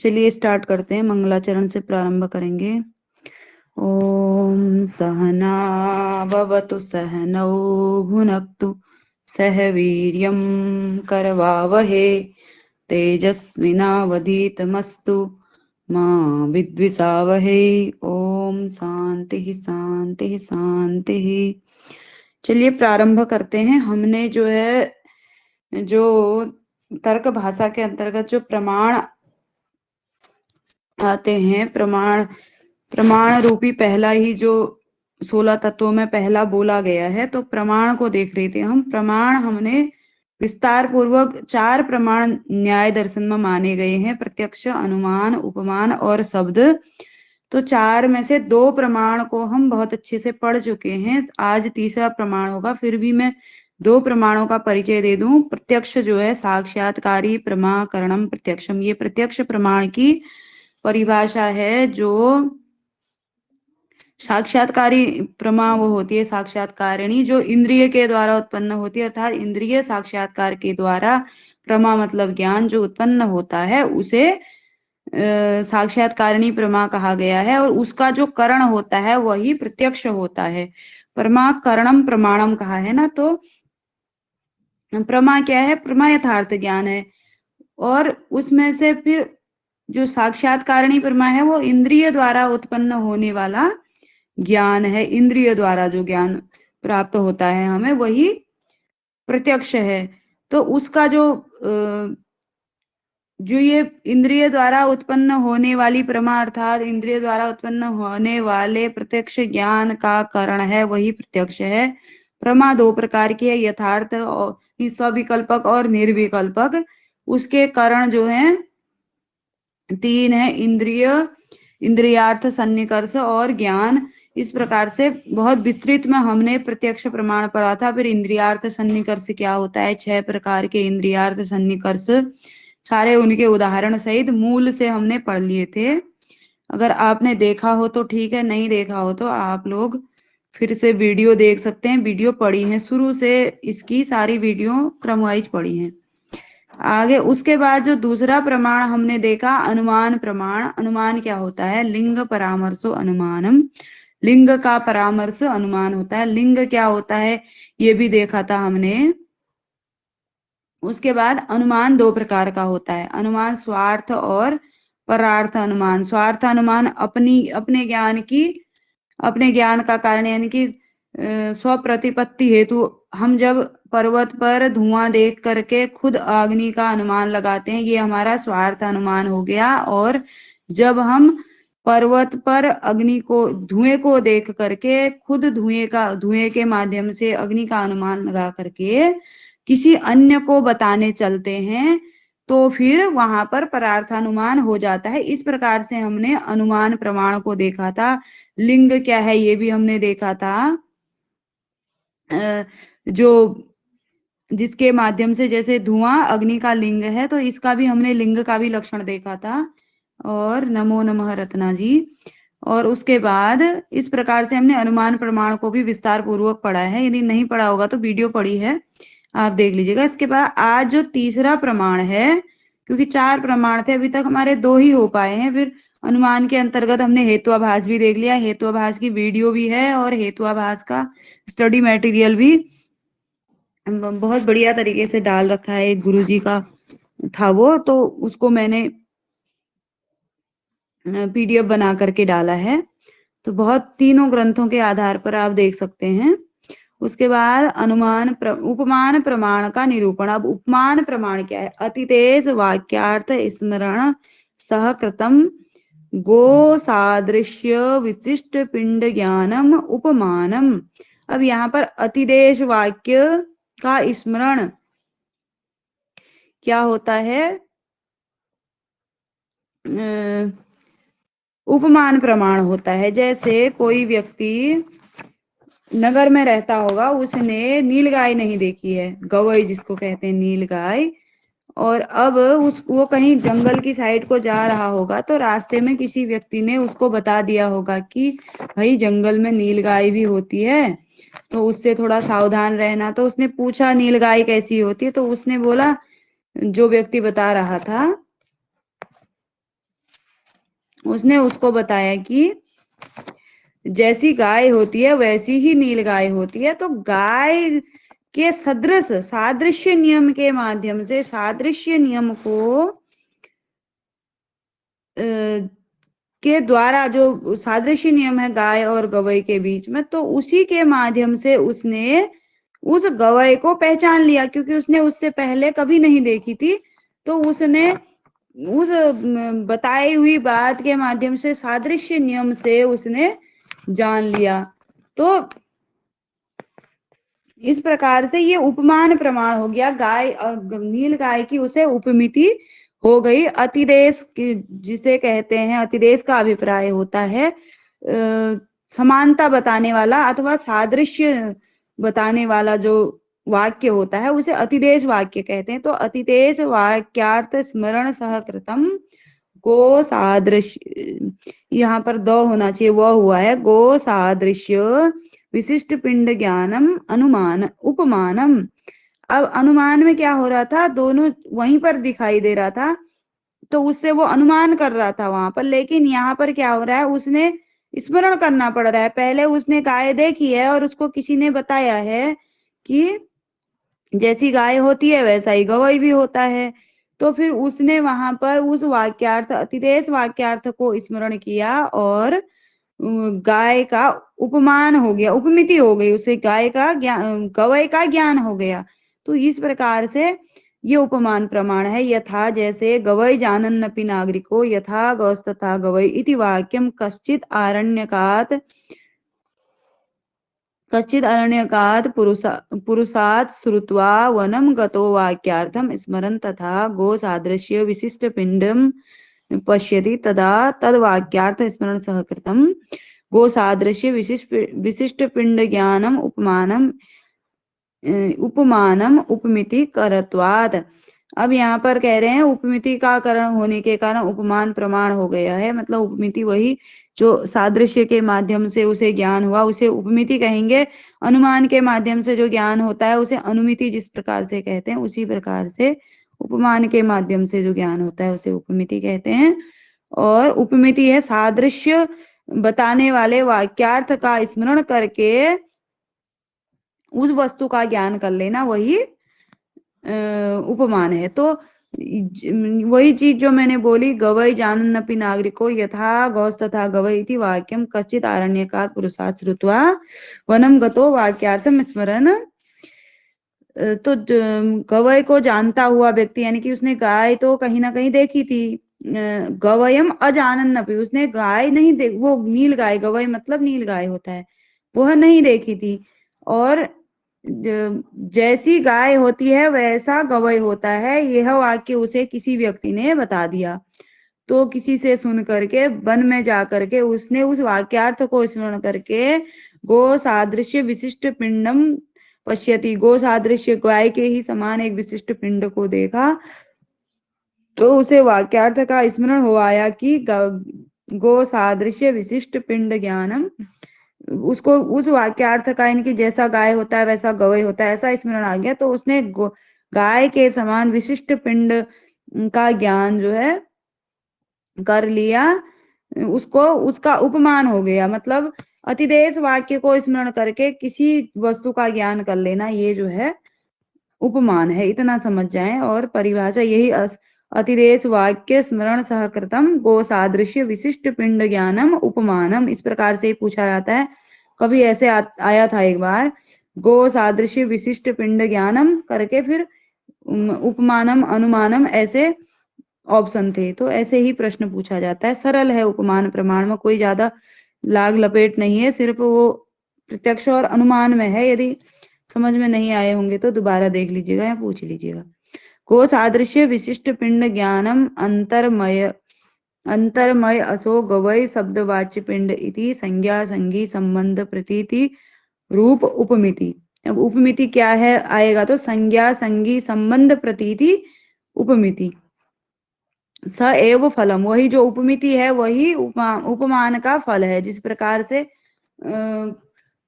चलिए स्टार्ट करते हैं, मंगलाचरण से प्रारंभ करेंगे। ओम सहना भवतु सहनौ भुनक्तु सह वीर्यं करवावहे तेजस्विनावधीतमस्तु मा विद्विषावहे। ओम शांति शांति शांति। चलिए प्रारंभ करते हैं। हमने जो है जो तर्क भाषा के अंतर्गत जो प्रमाण आते हैं, प्रमाण रूपी पहला ही जो 16 तत्वों में पहला बोला गया है, तो प्रमाण को देख रहे थे हम। प्रमाण हमने विस्तार पूर्वक 4 प्रमाण न्याय दर्शन में माने गए हैं, प्रत्यक्ष, अनुमान, उपमान और शब्द। तो 4 में से 2 प्रमाण को हम बहुत अच्छे से पढ़ चुके हैं। आज तीसरा प्रमाण होगा। फिर भी मैं 2 प्रमाणों का परिचय दे दूं। प्रत्यक्ष जो है साक्षात्कारी प्रमा करणम प्रत्यक्षम, ये प्रत्यक्ष प्रमाण की परिभाषा है। जो साक्षात्कारी प्रमा वो होती है साक्षात्कारिणी, जो इंद्रिय के द्वारा उत्पन्न होती है, अर्थात इंद्रिय साक्षात्कार के द्वारा प्रमा मतलब ज्ञान जो उत्पन्न होता है उसे साक्षात्कारिणी प्रमा कहा गया है। और उसका जो करण होता है वही प्रत्यक्ष होता है। प्रमा करणम प्रमाणम कहा है ना, तो प्रमा क्या है? प्रमा यथार्थ ज्ञान है। और उसमें से फिर जो साक्षात्कारिणी प्रमा है वो इंद्रिय द्वारा उत्पन्न होने वाला ज्ञान है। इंद्रिय द्वारा जो ज्ञान प्राप्त होता है हमें, वही प्रत्यक्ष है। तो उसका जो ये इंद्रिय द्वारा उत्पन्न होने वाली प्रमा, अर्थात इंद्रिय द्वारा उत्पन्न होने वाले प्रत्यक्ष ज्ञान का कारण है, वही प्रत्यक्ष है। प्रमा 2 प्रकार की है, यथार्थ और सविकल्पक और निर्विकल्पक। उसके कारण जो है 3 है, इंद्रियार्थ, सन्निकर्ष और ज्ञान। इस प्रकार से बहुत विस्तृत में हमने प्रत्यक्ष प्रमाण पढ़ा था। फिर इंद्रियार्थ सन्निकर्ष क्या होता है, 6 प्रकार के इंद्रियार्थ सन्निकर्ष, सारे उनके उदाहरण सहित मूल से हमने पढ़ लिए थे। अगर आपने देखा हो तो ठीक है, नहीं देखा हो तो आप लोग फिर से वीडियो देख सकते हैं। वीडियो पढ़ी है शुरू से, इसकी सारी वीडियो क्रमवाइज पढ़ी है। आगे उसके बाद जो दूसरा प्रमाण हमने देखा, अनुमान प्रमाण। अनुमान क्या होता है? लिंग परामर्शो अनुमानम, लिंग का परामर्श अनुमान होता है। लिंग क्या होता है ये भी देखा था हमने। उसके बाद अनुमान 2 प्रकार का होता है, अनुमान स्वार्थ और परार्थ अनुमान। स्वार्थ अनुमान अपने ज्ञान का कारण, यानी कि स्वप्रतिपत्ति हेतु। हम जब पर्वत पर धुआं देख करके खुद अग्नि का अनुमान लगाते हैं, ये हमारा स्वार्थ अनुमान हो गया। और जब हम पर्वत पर अग्नि को, धुएं को देख करके खुद धुएं के माध्यम से अग्नि का अनुमान लगा करके किसी अन्य को बताने चलते हैं, तो फिर वहां पर परार्थानुमान हो जाता है। इस प्रकार से हमने अनुमान प्रमाण को देखा था। लिंग क्या है ये भी हमने देखा था, जो जिसके माध्यम से, जैसे धुआं अग्नि का लिंग है, तो इसका भी हमने लिंग का भी लक्षण देखा था। और नमो नमः रत्ना जी। और उसके बाद इस प्रकार से हमने अनुमान प्रमाण को भी विस्तार पूर्वक पढ़ा है। यदि नहीं पढ़ा होगा तो वीडियो पढ़ी है, आप देख लीजिएगा। इसके बाद आज जो तीसरा प्रमाण है, क्योंकि 4 प्रमाण थे, अभी तक हमारे 2 ही हो पाए हैं। फिर अनुमान के अंतर्गत हमने हेतुआभास भी देख लिया। हेतुआभास की वीडियो भी है और हेतुआभास का स्टडी मटेरियल भी बहुत बढ़िया तरीके से डाल रखा है। एक गुरुजी का था वो, तो उसको मैंने पीडीएफ बना करके डाला है। तो बहुत तीनों ग्रंथों के आधार पर आप देख सकते हैं। उसके बाद उपमान प्रमाण का निरूपण। अब उपमान प्रमाण क्या है? अतितेज वाक्यार्थ स्मरण सहकृतम गो सादृश्य विशिष्ट पिंड ज्ञानम उपमानम। अब यहाँ पर अतिदेश वाक्य का स्मरण क्या होता है? उपमान प्रमाण होता है। जैसे कोई व्यक्ति नगर में रहता होगा, उसने नीलगाय नहीं देखी है, गवई जिसको कहते हैं नीलगाय, और अब वो कहीं जंगल की साइड को जा रहा होगा, तो रास्ते में किसी व्यक्ति ने उसको बता दिया होगा कि भाई जंगल में नीलगाय भी होती है, तो उससे थोड़ा सावधान रहना। तो उसने पूछा नीलगाय कैसी होती है, तो उसने बोला, जो व्यक्ति बता रहा था, उसने उसको बताया कि जैसी गाय होती है वैसी ही नील गाय होती है। तो गाय के सदृश सादृश्य नियम के माध्यम से सादृश्य नियम को के द्वारा, जो सादृश्य नियम है गाय और गवई के बीच में, तो उसी के माध्यम से उसने उस गवई को पहचान लिया, क्योंकि उसने उससे पहले कभी नहीं देखी थी। तो उसने उस बताई हुई बात के माध्यम से सादृश्य नियम से उसने जान लिया। तो इस प्रकार से ये उपमान प्रमाण हो गया। गाय नील गाय की उसे उपमिति हो गई। अतिदेश जिसे कहते हैं, अतिदेश का अभिप्राय होता है समानता बताने वाला अथवा सादृश्य बताने वाला जो वाक्य होता है उसे अतिदेश वाक्य कहते हैं। तो अतिदेश वाक्यार्थ स्मरण सहकृतम गो सादृश्य, यहाँ पर दो होना चाहिए, वह हुआ है गो सादृश्य विशिष्ट पिंड ज्ञानम अनुमान उपमानम। अब अनुमान में क्या हो रहा था, दोनों वहीं पर दिखाई दे रहा था, तो उससे वो अनुमान कर रहा था वहां पर। लेकिन यहाँ पर क्या हो रहा है, उसने स्मरण करना पड़ रहा है। पहले उसने गाय देखी है और उसको किसी ने बताया है कि जैसी गाय होती है वैसा ही गवई भी होता है। तो फिर उसने वहां पर उस वाक्यार्थ अतिदेश वाक्यार्थ को स्मरण किया और गाय का उपमान हो गया, उपमिति हो गई, उसे गाय का ज्ञान गवय का ज्ञान हो गया। तो इस प्रकार से ये उपमान प्रमाण है। यथा जैसे गवय जानन्नपि नागरिको यथा गौस्तथा गवय इति वाक्यम कश्चित् अरण्यकात् पुरुषात् श्रुत्वा वनं गतो वाक्यार्थं स्मरन् तथा गो सादृश्य विशिष्ट पिंडम पश्यति तदा तद वाक्यार्थ स्मरण सहकृतम गो सादृश्य विशिष्ट पिंड ज्ञानम उपमानम उपमिति करत्वात्। अब यहाँ पर कह रहे हैं उपमिति का करण होने के कारण उपमान प्रमाण हो गया है। मतलब उपमिति वही जो सादृश्य के माध्यम से उसे ज्ञान हुआ उसे उपमिति कहेंगे। अनुमान के माध्यम से जो ज्ञान होता है उसे अनुमिति जिस प्रकार से कहते हैं, उसी प्रकार से उपमान के माध्यम से जो ज्ञान होता है उसे उपमिति कहते हैं। और उपमिति है सादृश्य बताने वाले वाक्यार्थ का स्मरण करके उस वस्तु का ज्ञान कर लेना, वही उपमान है। तो वही चीज जो मैंने बोली, गवई जानन्नपि नागरिको यथा गौस तथा गवई इति वाक्यम कच्चित् आरण्यकात् पुरुषात् श्रुत्वा वनम गतो वाक्यार्थम स्मरन्। तो गवय को जानता हुआ व्यक्ति, यानी कि उसने गाय तो कहीं ना कहीं देखी थी, गवयम अजानन्नपि, उसने गाय नहीं देख, वो नील गाय, गवय मतलब नील गाय होता है, वह नहीं देखी थी। और जैसी गाय होती है वैसा गवय होता है, यह वाक्य उसे किसी व्यक्ति ने बता दिया। तो किसी से सुन करके वन में जा करके उसने उस वाक्यार्थ को स्मरण करके गो सादृश्य विशिष्ट पिंडम पश्यति, गो सादृश्य गाय के ही समान एक विशिष्ट पिंड को देखा। तो उसे वाक्यार्थ का स्मरण हो आया कि गो सादृश्य विशिष्ट पिंड ज्ञानम, उसको उस वाक्यार्थ का, यानी कि जैसा गाय होता है वैसा गवय होता है, ऐसा स्मरण आ गया। तो उसने गाय के समान विशिष्ट पिंड का ज्ञान जो है कर लिया, उसको उसका उपमान हो गया। मतलब अतिदेश वाक्य को स्मरण करके किसी वस्तु का ज्ञान कर लेना, ये जो है उपमान है। इतना समझ जाएं। और परिभाषा यही अतिदेश वाक्य स्मरण सहकृतम गो सादृश्य विशिष्ट पिंड ज्ञानम उपमानम, इस प्रकार से ही पूछा जाता है। कभी ऐसे आया था एक बार, गो सादृश्य विशिष्ट पिंड ज्ञानम करके फिर उपमानम अनुमानम ऐसे ऑप्शन थे। तो ऐसे ही प्रश्न पूछा जाता है। सरल है उपमान प्रमाण में, कोई ज्यादा लाग लपेट नहीं है, सिर्फ वो प्रत्यक्ष और अनुमान में है। यदि समझ में नहीं आए होंगे तो दोबारा देख लीजिएगा या पूछ लीजिएगा। को सादृश्य विशिष्ट पिंड ज्ञानम अंतरमय असो गवय शब्दवाच्य पिंड इति संज्ञा संगी संबंध प्रतीति रूप उपमिति। अब उपमिति क्या है आएगा, तो संज्ञा संगी संबंध प्रतीति उपमिति। स एव फलम, वही जो उपमिति है वही उपमान का फल है। जिस प्रकार से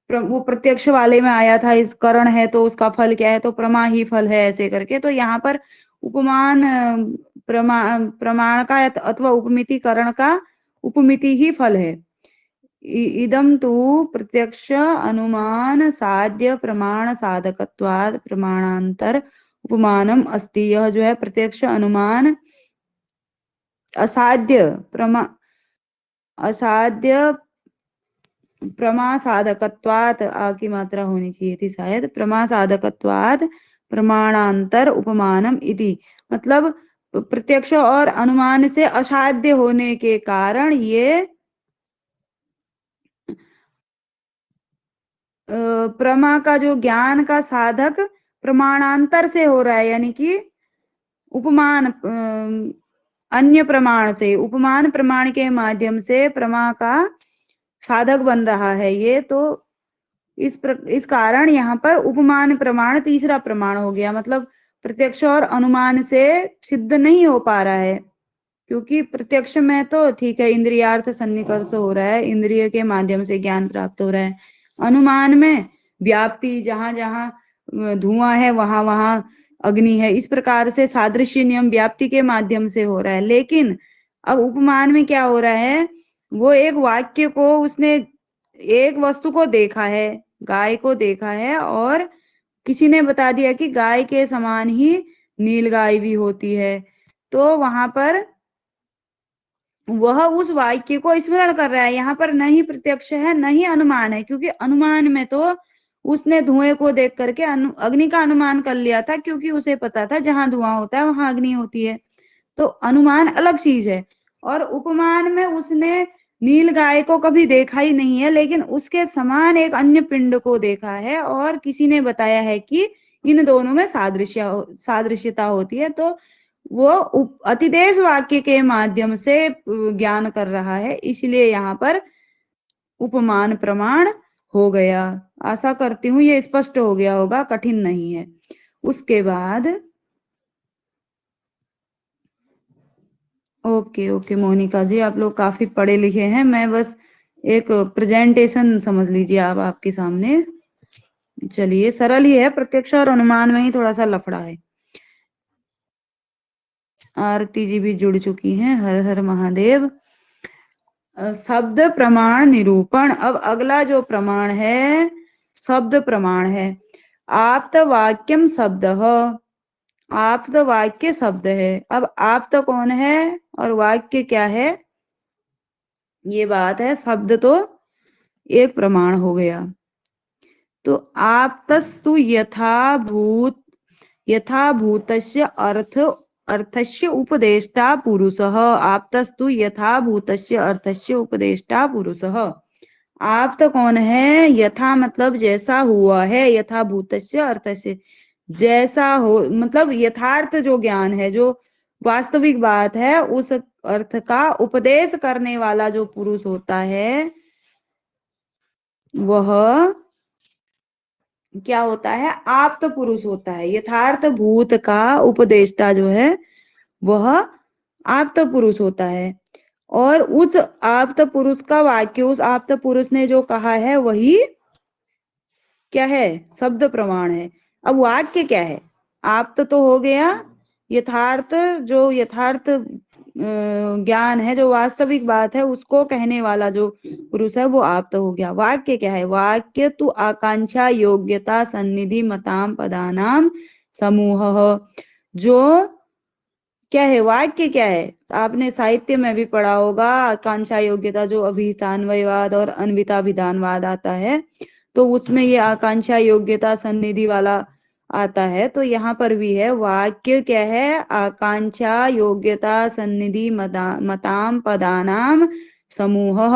वो प्रत्यक्ष वाले में आया था, इस करण है तो उसका फल क्या है, तो प्रमा ही फल है, ऐसे करके। तो यहाँ पर उपमान प्रमाण का अथवा उपमिति करण का उपमिति ही फल है। इदम तु प्रत्यक्ष अनुमान साध्य प्रमाण साधकत्वाद प्रमाणांतर उपमानम अस्ति। यह जो है प्रत्यक्ष अनुमान असाध्य प्रमा साधकत्वात, आ की मात्रा होनी चाहिए थी शायद, प्रमा साधकत्वात प्रमाणांतर उपमानम इति, मतलब प्रत्यक्ष और अनुमान से असाध्य होने के कारण ये प्रमा का जो ज्ञान का साधक प्रमाणांतर से हो रहा है, यानी कि उपमान अन्य प्रमाण से, उपमान प्रमाण के माध्यम से प्रमा का साधक बन रहा है ये। तो इस कारण यहाँ पर उपमान प्रमाण तीसरा प्रमाण हो गया, मतलब प्रत्यक्ष और अनुमान से सिद्ध नहीं हो पा रहा है, क्योंकि प्रत्यक्ष में तो ठीक है इंद्रियार्थ सन्निकर्ष हो रहा है, इंद्रिय के माध्यम से ज्ञान प्राप्त हो रहा है। अनुमान में व्याप्ति, जहां जहां धुआं है वहां वहां अग्नि है, इस प्रकार से सादृश्य नियम व्याप्ति के माध्यम से हो रहा है। लेकिन अब उपमान में क्या हो रहा है, वो एक वाक्य को, उसने एक वस्तु को देखा है, गाय को देखा है, और किसी ने बता दिया कि गाय के समान ही नीलगाय भी होती है, तो वहां पर वह उस वाक्य को स्मरण कर रहा है। यहाँ पर न ही प्रत्यक्ष है न ही अनुमान है, क्योंकि अनुमान में तो उसने धुएं को देख करके अग्नि का अनुमान कर लिया था, क्योंकि उसे पता था जहां धुआं होता है वहां अग्नि होती है। तो अनुमान अलग चीज है। और उपमान में उसने नील गाय को कभी देखा ही नहीं है, लेकिन उसके समान एक अन्य पिंड को देखा है, और किसी ने बताया है कि इन दोनों में सादृश्यता होती है। तो वो अतिदेश वाक्य के माध्यम से ज्ञान कर रहा है, इसलिए यहाँ पर उपमान प्रमाण हो गया। आशा करती हूँ ये स्पष्ट हो गया होगा, कठिन नहीं है। उसके बाद ओके ओके मोनिका जी, आप लोग काफी पढ़े लिखे हैं, मैं बस एक प्रेजेंटेशन समझ लीजिए आप आपके सामने। चलिए, सरल ही है, प्रत्यक्ष और अनुमान में ही थोड़ा सा लफड़ा है। आरती जी भी जुड़ चुकी हैं, हर हर महादेव। शब्द प्रमाण निरूपण। अब अगला जो प्रमाण है शब्द प्रमाण है। आप्त वाक्यम शब्द, आप्त वाक्य शब्द है। अब आप्त कौन है और वाक्य क्या है, ये बात है। शब्द तो एक प्रमाण हो गया। तो आप्तस्तु यथाभूतस्य अर्थस्य उपदेष्टा पुरुषः। आप्तस्तु यथाभूतस्य अर्थस्य उपदेष्टा पुरुषः। आप्त कौन है, यथा मतलब जैसा हुआ है, यथाभूतस्य अर्थस्य जैसा हो, मतलब यथार्थ जो ज्ञान है, जो वास्तविक बात है, उस अर्थ का उपदेश करने वाला जो पुरुष होता है वह क्या होता है, आप्त पुरुष होता है। यथार्थ भूत का उपदेष्टा जो है वह आप्त पुरुष होता है। और उस आप्त पुरुष का वाक्य, उस आप्त पुरुष ने जो कहा है वही क्या है, शब्द प्रमाण है। अब वाक्य क्या है, आप्त तो हो गया यथार्थ, जो यथार्थ ज्ञान है, जो वास्तविक बात है, उसको कहने वाला जो पुरुष है वो आप्त हो गया। वाक्य क्या है, वाक्य तो आकांक्षा योग्यता सन्निधि मताम पदानाम समूह। जो क्या है, वाक्य क्या है, आपने साहित्य में भी पढ़ा होगा, आकांक्षा योग्यता जो अभिधान्वयवाद और अन्विताभिधानवाद आता है, तो उसमें ये आकांक्षा योग्यता सन्निधि वाला आता है। तो यहाँ पर भी है, वाक्य क्या है, आकांक्षा योग्यता सन्निधि मताम पदानाम समूह।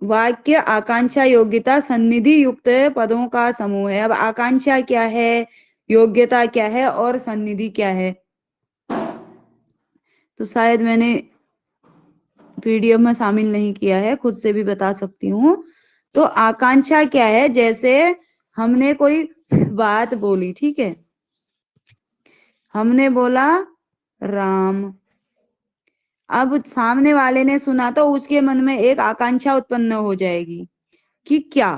वाक्य आकांक्षा योग्यता सन्निधि युक्त पदों का समूह है। अब आकांक्षा क्या है, योग्यता क्या है और सन्निधि क्या है, तो शायद मैंने पीडीएफ में शामिल नहीं किया है, खुद से भी बता सकती हूँ। तो आकांक्षा क्या है, जैसे हमने कोई बात बोली, ठीक है, हमने बोला राम, अब सामने वाले ने सुना तो उसके मन में एक आकांक्षा उत्पन्न हो जाएगी कि क्या,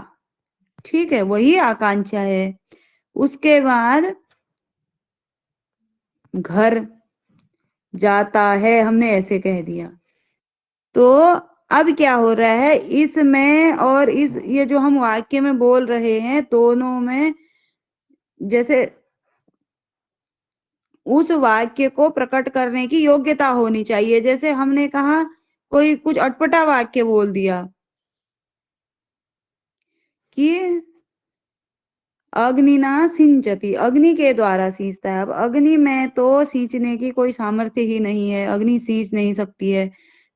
ठीक है, वही आकांक्षा है। उसके बाद घर जाता है, हमने ऐसे कह दिया, तो अब क्या हो रहा है, इसमें और इस ये जो हम वाक्य में बोल रहे हैं दोनों में जैसे उस वाक्य को प्रकट करने की योग्यता होनी चाहिए। जैसे हमने कहा कोई कुछ अटपटा वाक्य बोल दिया कि अग्निना सिंचती, अग्नि के द्वारा सींचता है। अब अग्नि में तो सींचने की कोई सामर्थ्य ही नहीं है, अग्नि सींच नहीं सकती है।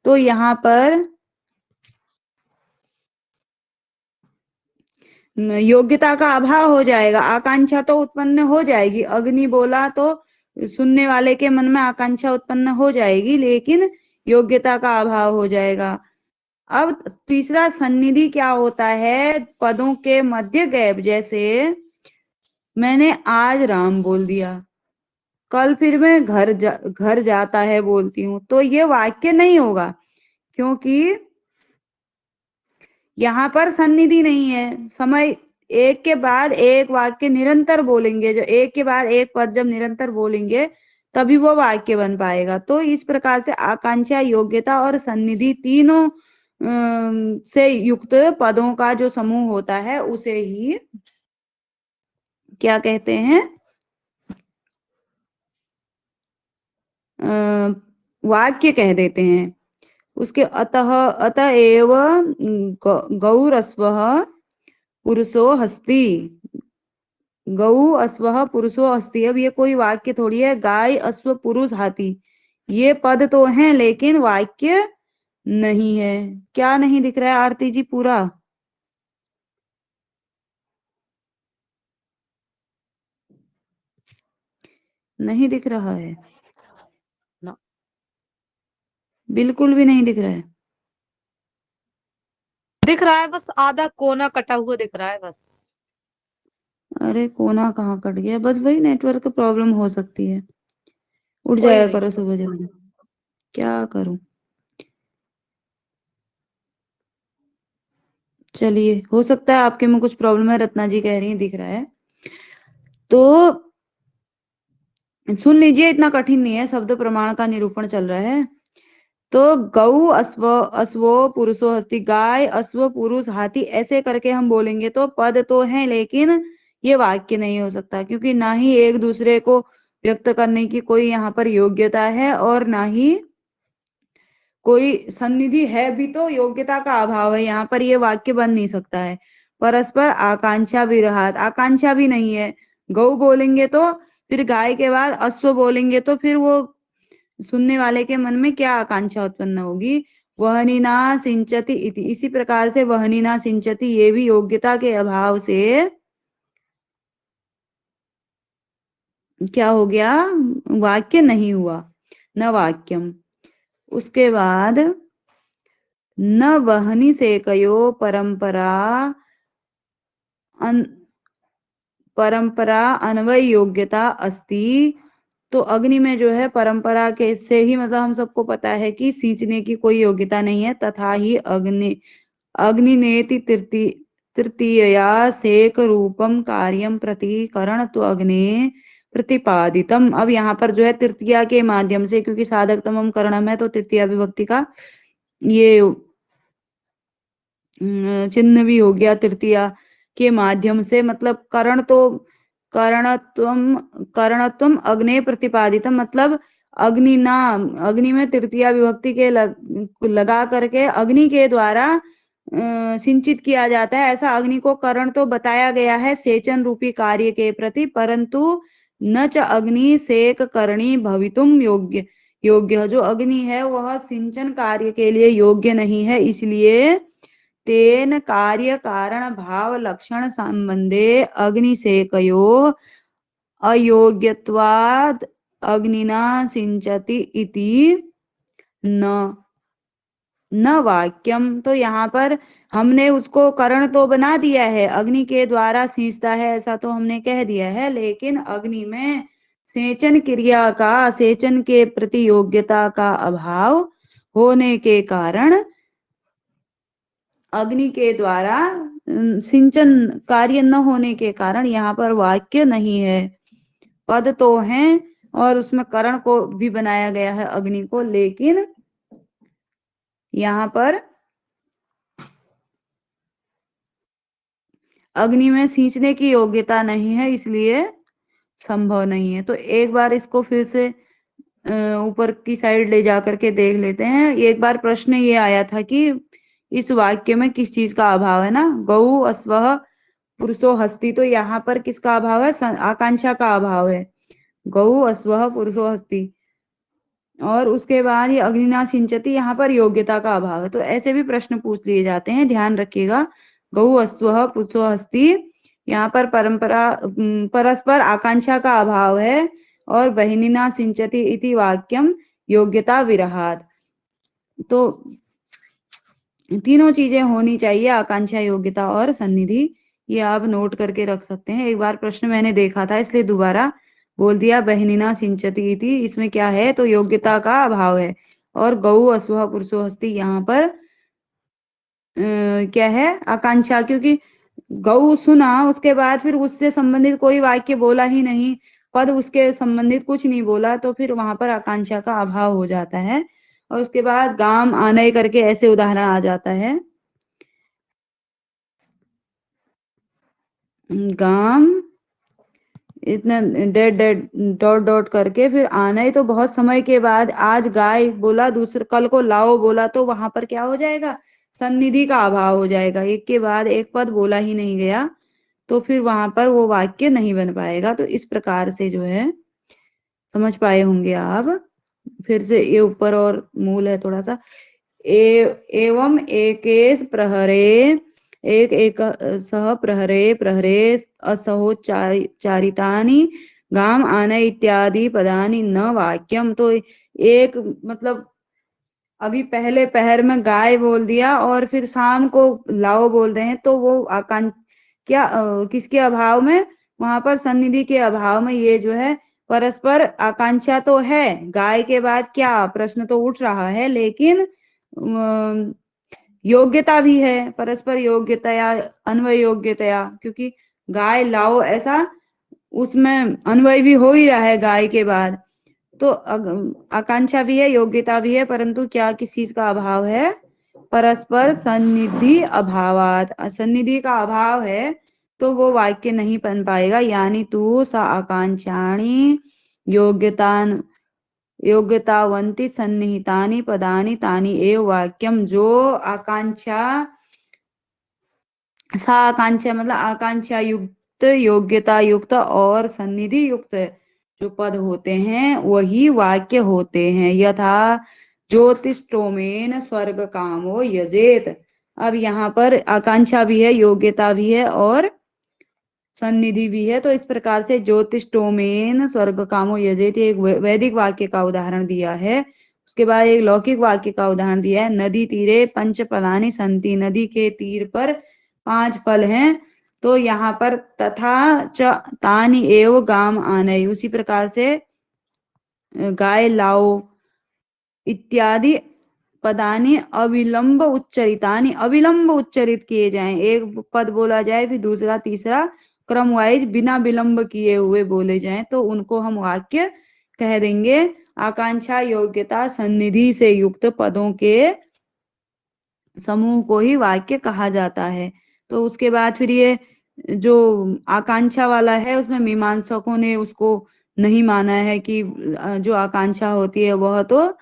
तो यहाँ पर योग्यता का अभाव हो जाएगा, आकांक्षा तो उत्पन्न हो जाएगी। अग्नि बोला तो सुनने वाले के मन में आकांक्षा उत्पन्न हो जाएगी, लेकिन योग्यता का अभाव हो जाएगा। अब तीसरा सन्निधि क्या होता है, पदों के मध्य गैप। जैसे मैंने आज राम बोल दिया, कल फिर मैं घर जाता है बोलती हूँ, तो ये वाक्य नहीं होगा, क्योंकि यहाँ पर सन्निधि नहीं है। समय एक के बाद एक वाक्य निरंतर बोलेंगे, जो एक के बाद एक पद जब निरंतर बोलेंगे तभी वो वाक्य बन पाएगा। तो इस प्रकार से आकांक्षा, योग्यता और सन्निधि तीनों से युक्त पदों का जो समूह होता है उसे ही क्या कहते हैं, वाक्य कह देते हैं। उसके अतएव गौरस्वः पुरुषो हस्ति, गौ अश्व पुरुषो हस्ति। अब ये कोई वाक्य थोड़ी है, गाय अश्व पुरुष हाथी, ये पद तो हैं लेकिन वाक्य नहीं है। क्या नहीं दिख रहा है आरती जी पूरा? नहीं दिख रहा है ना, बिल्कुल भी नहीं दिख रहा है। दिख रहा है, बस आधा कोना कटा हुआ दिख रहा है बस। अरे कोना कहाँ कट गया, बस वही नेटवर्क प्रॉब्लम हो सकती है। उठ कोई जाया नहीं, करो सुबह जल्दी, क्या करूं। चलिए, हो सकता है आपके में कुछ प्रॉब्लम है, रत्ना जी कह रही है दिख रहा है। तो सुन लीजिए, इतना कठिन नहीं है, शब्द प्रमाण का निरूपण चल रहा है। तो गौ अश्व, अश्वो पुरुषो हस्ती, गाय अश्व पुरुष हाथी, ऐसे करके हम बोलेंगे तो पद तो है लेकिन ये वाक्य नहीं हो सकता, क्योंकि ना ही एक दूसरे को व्यक्त करने की कोई यहाँ पर योग्यता है और ना ही कोई सन्निधि है भी, तो योग्यता का अभाव है, यहाँ पर ये वाक्य बन नहीं सकता है। परस्पर आकांक्षा विरहात, आकांक्षा भी नहीं है। गौ बोलेंगे तो फिर गाय के बाद अश्व बोलेंगे तो फिर वो सुनने वाले के मन में क्या आकांक्षा उत्पन्न होगी, वहनिना सिंचति इति। इसी प्रकार से वहनिना सिंचति, ये भी योग्यता के अभाव से क्या हो गया, वाक्य नहीं हुआ, न वाक्यम। उसके बाद न वहनी से कयो परंपरा परंपरा अन्वय योग्यता अस्ति। तो अग्नि में जो है परंपरा के से ही, मतलब हम सबको पता है कि सींचने की कोई योग्यता नहीं है। तथा ही अग्निनेति तृतीयया सेक रूपम कार्यम प्रतिकरण तो अग्नि प्रतिपादितम। अब यहाँ पर जो है तृतीया के माध्यम से, क्योंकि साधक तमम करणम है तो तृतीया विभक्ति का ये चिन्ह भी हो गया तृतीया के माध्यम से, मतलब करण तो करणत्वम अग्ने प्रतिपादितम, मतलब अग्नि नाम, अग्नि में तृतीया विभक्ति के लगा करके अग्नि के द्वारा सिंचित किया जाता है। ऐसा अग्नि को करण तो बताया गया है सेचन रूपी कार्य के प्रति, परंतु न च अग्नि सेक करणी भवितुम योग्य, योग्य जो अग्नि है वह सिंचन कार्य के लिए योग्य नहीं है। इसलिए तेन कार्य कारण भाव लक्षण संबंधे अग्निसेकयो अयोग्यत्वाद अग्निना सिंचति इति न न वाक्यम। तो यहाँ पर हमने उसको करण तो बना दिया है, अग्नि के द्वारा सींचता है ऐसा तो हमने कह दिया है, लेकिन अग्नि में सेचन क्रिया का, सेचन के प्रति योग्यता का अभाव होने के कारण, अग्नि के द्वारा सिंचन कार्य न होने के कारण यहाँ पर वाक्य नहीं है। पद तो हैं और उसमें करण को भी बनाया गया है अग्नि को, लेकिन यहाँ पर अग्नि में सींचने की योग्यता नहीं है, इसलिए संभव नहीं है। तो एक बार इसको फिर से ऊपर की साइड ले जा करके देख लेते हैं। एक बार प्रश्न ये आया था कि इस वाक्य में किस चीज का अभाव है ना, गौ अस्वः पुरुषो हस्ति, तो यहाँ पर किसका अभाव है, आकांक्षा का अभाव है। गौ अस्वः पुरुषो हस्ति, और उसके बाद ये अग्निना सिंचती, यहाँ पर योग्यता का अभाव है। तो ऐसे भी प्रश्न पूछ लिए जाते हैं, ध्यान रखिएगा। गौ अस्वः पुरुषो हस्ति, यहाँ पर परस्पर आकांक्षा का अभाव है, और बहिनीना सिंचती इति वाक्यम योग्यता विरहात। तो तीनों चीजें होनी चाहिए, आकांक्षा, योग्यता और सन्निधि। ये आप नोट करके रख सकते हैं। एक बार प्रश्न मैंने देखा था इसलिए दोबारा बोल दिया। बहिनीना सिंचती इति, इसमें क्या है, तो योग्यता का अभाव है। और गौ अस्वः पुरुषो हस्ति, यहाँ पर क्या है, आकांक्षा, क्योंकि गौ सुना, उसके बाद फिर उससे संबंधित कोई वाक्य बोला ही नहीं, पद उसके संबंधित कुछ नहीं बोला, तो फिर वहां पर आकांक्षा का अभाव हो जाता है। और उसके बाद गाम आनय करके ऐसे उदाहरण आ जाता है। गाम इतना डेड डेड डॉट डॉट करके फिर आना ही, तो बहुत समय के बाद आज गाय बोला, दूसरे कल को लाओ बोला, तो वहां पर क्या हो जाएगा, सन्निधि का अभाव हो जाएगा। एक के बाद एक पद बोला ही नहीं गया, तो फिर वहां पर वो वाक्य नहीं बन पाएगा। तो इस प्रकार से जो है, समझ पाए होंगे आप। फिर से ये ऊपर और मूल है थोड़ा सा। एवं एकेश प्रहरे एक एक सह प्रहरे प्रहरे असहोचारितानि गाम आने इत्यादि पदानि न वाक्यम। तो एक मतलब अभी पहले पहर में गाय बोल दिया और फिर शाम को लाओ बोल रहे हैं, तो वो क्या किसके अभाव में, वहां पर सन्निधि के अभाव में। ये जो है परस्पर आकांक्षा तो है, गाय के बाद क्या प्रश्न तो उठ रहा है, लेकिन योग्यता भी है, परस्पर योग्यतया अन्वय योग्यतया, क्योंकि गाय लाओ ऐसा उसमें अन्वय भी हो ही रहा है गाय के बाद। तो आकांक्षा भी है, योग्यता भी है, परंतु क्या किस चीज का अभाव है, परस्पर सन्निधि अभावात। सन्निधि का अभाव है तो वो वाक्य नहीं बन पाएगा। यानी तू सा आकांक्षाणी योग्यतान योग्यतावंती सन्निहितानि पदानि तानि एव वाक्यम। जो आकांक्षा, सा आकांक्षा मतलब आकांक्षा युक्त, योग्यता युक्त और सन्निधि युक्त जो पद होते हैं वही वाक्य होते हैं। यथा ज्योतिष्टोमेन स्वर्ग कामो यजेत। अब यहाँ पर आकांक्षा भी है, योग्यता भी है और सन्निधि भी है। तो इस प्रकार से ज्योतिष्टोमेन स्वर्ग कामो यजेत, एक वैदिक वाक्य का उदाहरण दिया है। उसके बाद एक लौकिक वाक्य का उदाहरण दिया है। नदी तीरे पंच फलानि संति, नदी के तीर पर 5 फल हैं। तो यहाँ पर तथा च तानि एव गाम आनय, उसी प्रकार से गाय लाओ इत्यादि पदानि अविलंब उच्चरितानि, अविलंब उच्चरित किए जाएं। एक पद बोला जाए फिर दूसरा तीसरा क्रम वाइज बिना विलंब किए हुए बोले जाएं, तो उनको हम वाक्य कह देंगे। आकांक्षा, योग्यता, सन्निधि से युक्त पदों के समूह को ही वाक्य कहा जाता है। तो उसके बाद फिर ये जो आकांक्षा वाला है उसमें मीमांसकों ने उसको नहीं माना है कि जो आकांक्षा होती है वह तो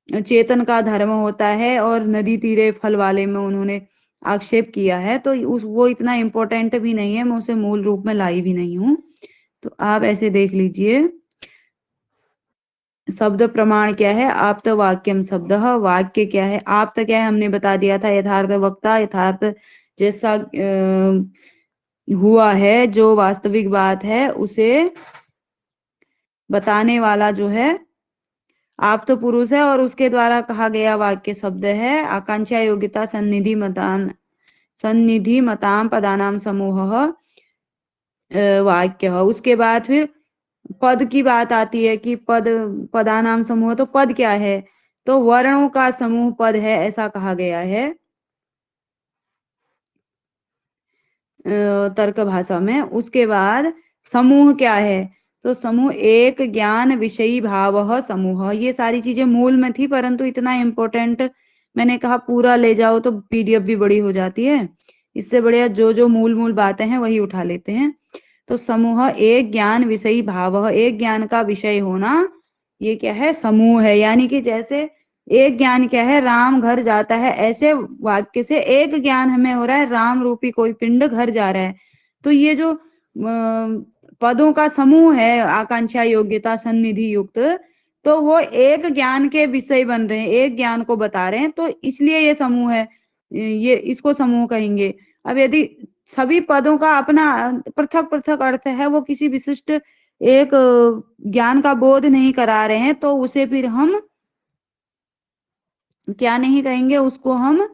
चेतन का धर्म होता है, और नदी तीरे फल वाले में उन्होंने आक्षेप किया है। तो वो इतना इम्पोर्टेंट भी नहीं है, मैं उसे मूल रूप में लाई भी नहीं हूं। तो आप ऐसे देख लीजिए। शब्द प्रमाण क्या है, आप्त वाक्यम शब्द, वाक्य क्या है, आप्त क्या है हमने बता दिया था, यथार्थ वक्ता, यथार्थ जैसा हुआ है, जो वास्तविक बात है उसे बताने वाला जो है आप तो पुरुष है, और उसके द्वारा कहा गया वाक्य शब्द है। आकांक्षा, योग्यता, सन्निधि मताम पदानाम समूह वाक्य। उसके बाद फिर पद की बात आती है कि पदानाम समूह, तो पद क्या है, तो वर्णों का समूह पद है, ऐसा कहा गया है तर्क भाषा में। उसके बाद समूह क्या है, तो समूह एक ज्ञान विषयी भाव समूह। ये सारी चीजें मूल में थी, परंतु इतना इम्पोर्टेंट मैंने कहा पूरा ले जाओ तो पीडीएफ भी बड़ी हो जाती है, इससे बढ़िया जो जो मूल मूल बातें हैं वही उठा लेते हैं। तो समूह एक ज्ञान विषयी भाव, एक ज्ञान का विषय होना, ये क्या है, समूह है। यानी कि जैसे एक ज्ञान क्या है, राम घर जाता है, ऐसे वाक्य से एक ज्ञान हमें हो रहा है, राम रूपी कोई पिंड घर जा रहा है। तो ये जो पदों का समूह है, आकांक्षा योग्यता सन्निधि युक्त, तो वो एक ज्ञान के विषय बन रहे हैं, एक ज्ञान को बता रहे हैं, तो इसलिए ये समूह है, ये इसको समूह कहेंगे। अब यदि सभी पदों का अपना पृथक पृथक अर्थ है, वो किसी विशिष्ट एक ज्ञान का बोध नहीं करा रहे हैं, तो उसे फिर हम क्या नहीं कहेंगे, उसको हम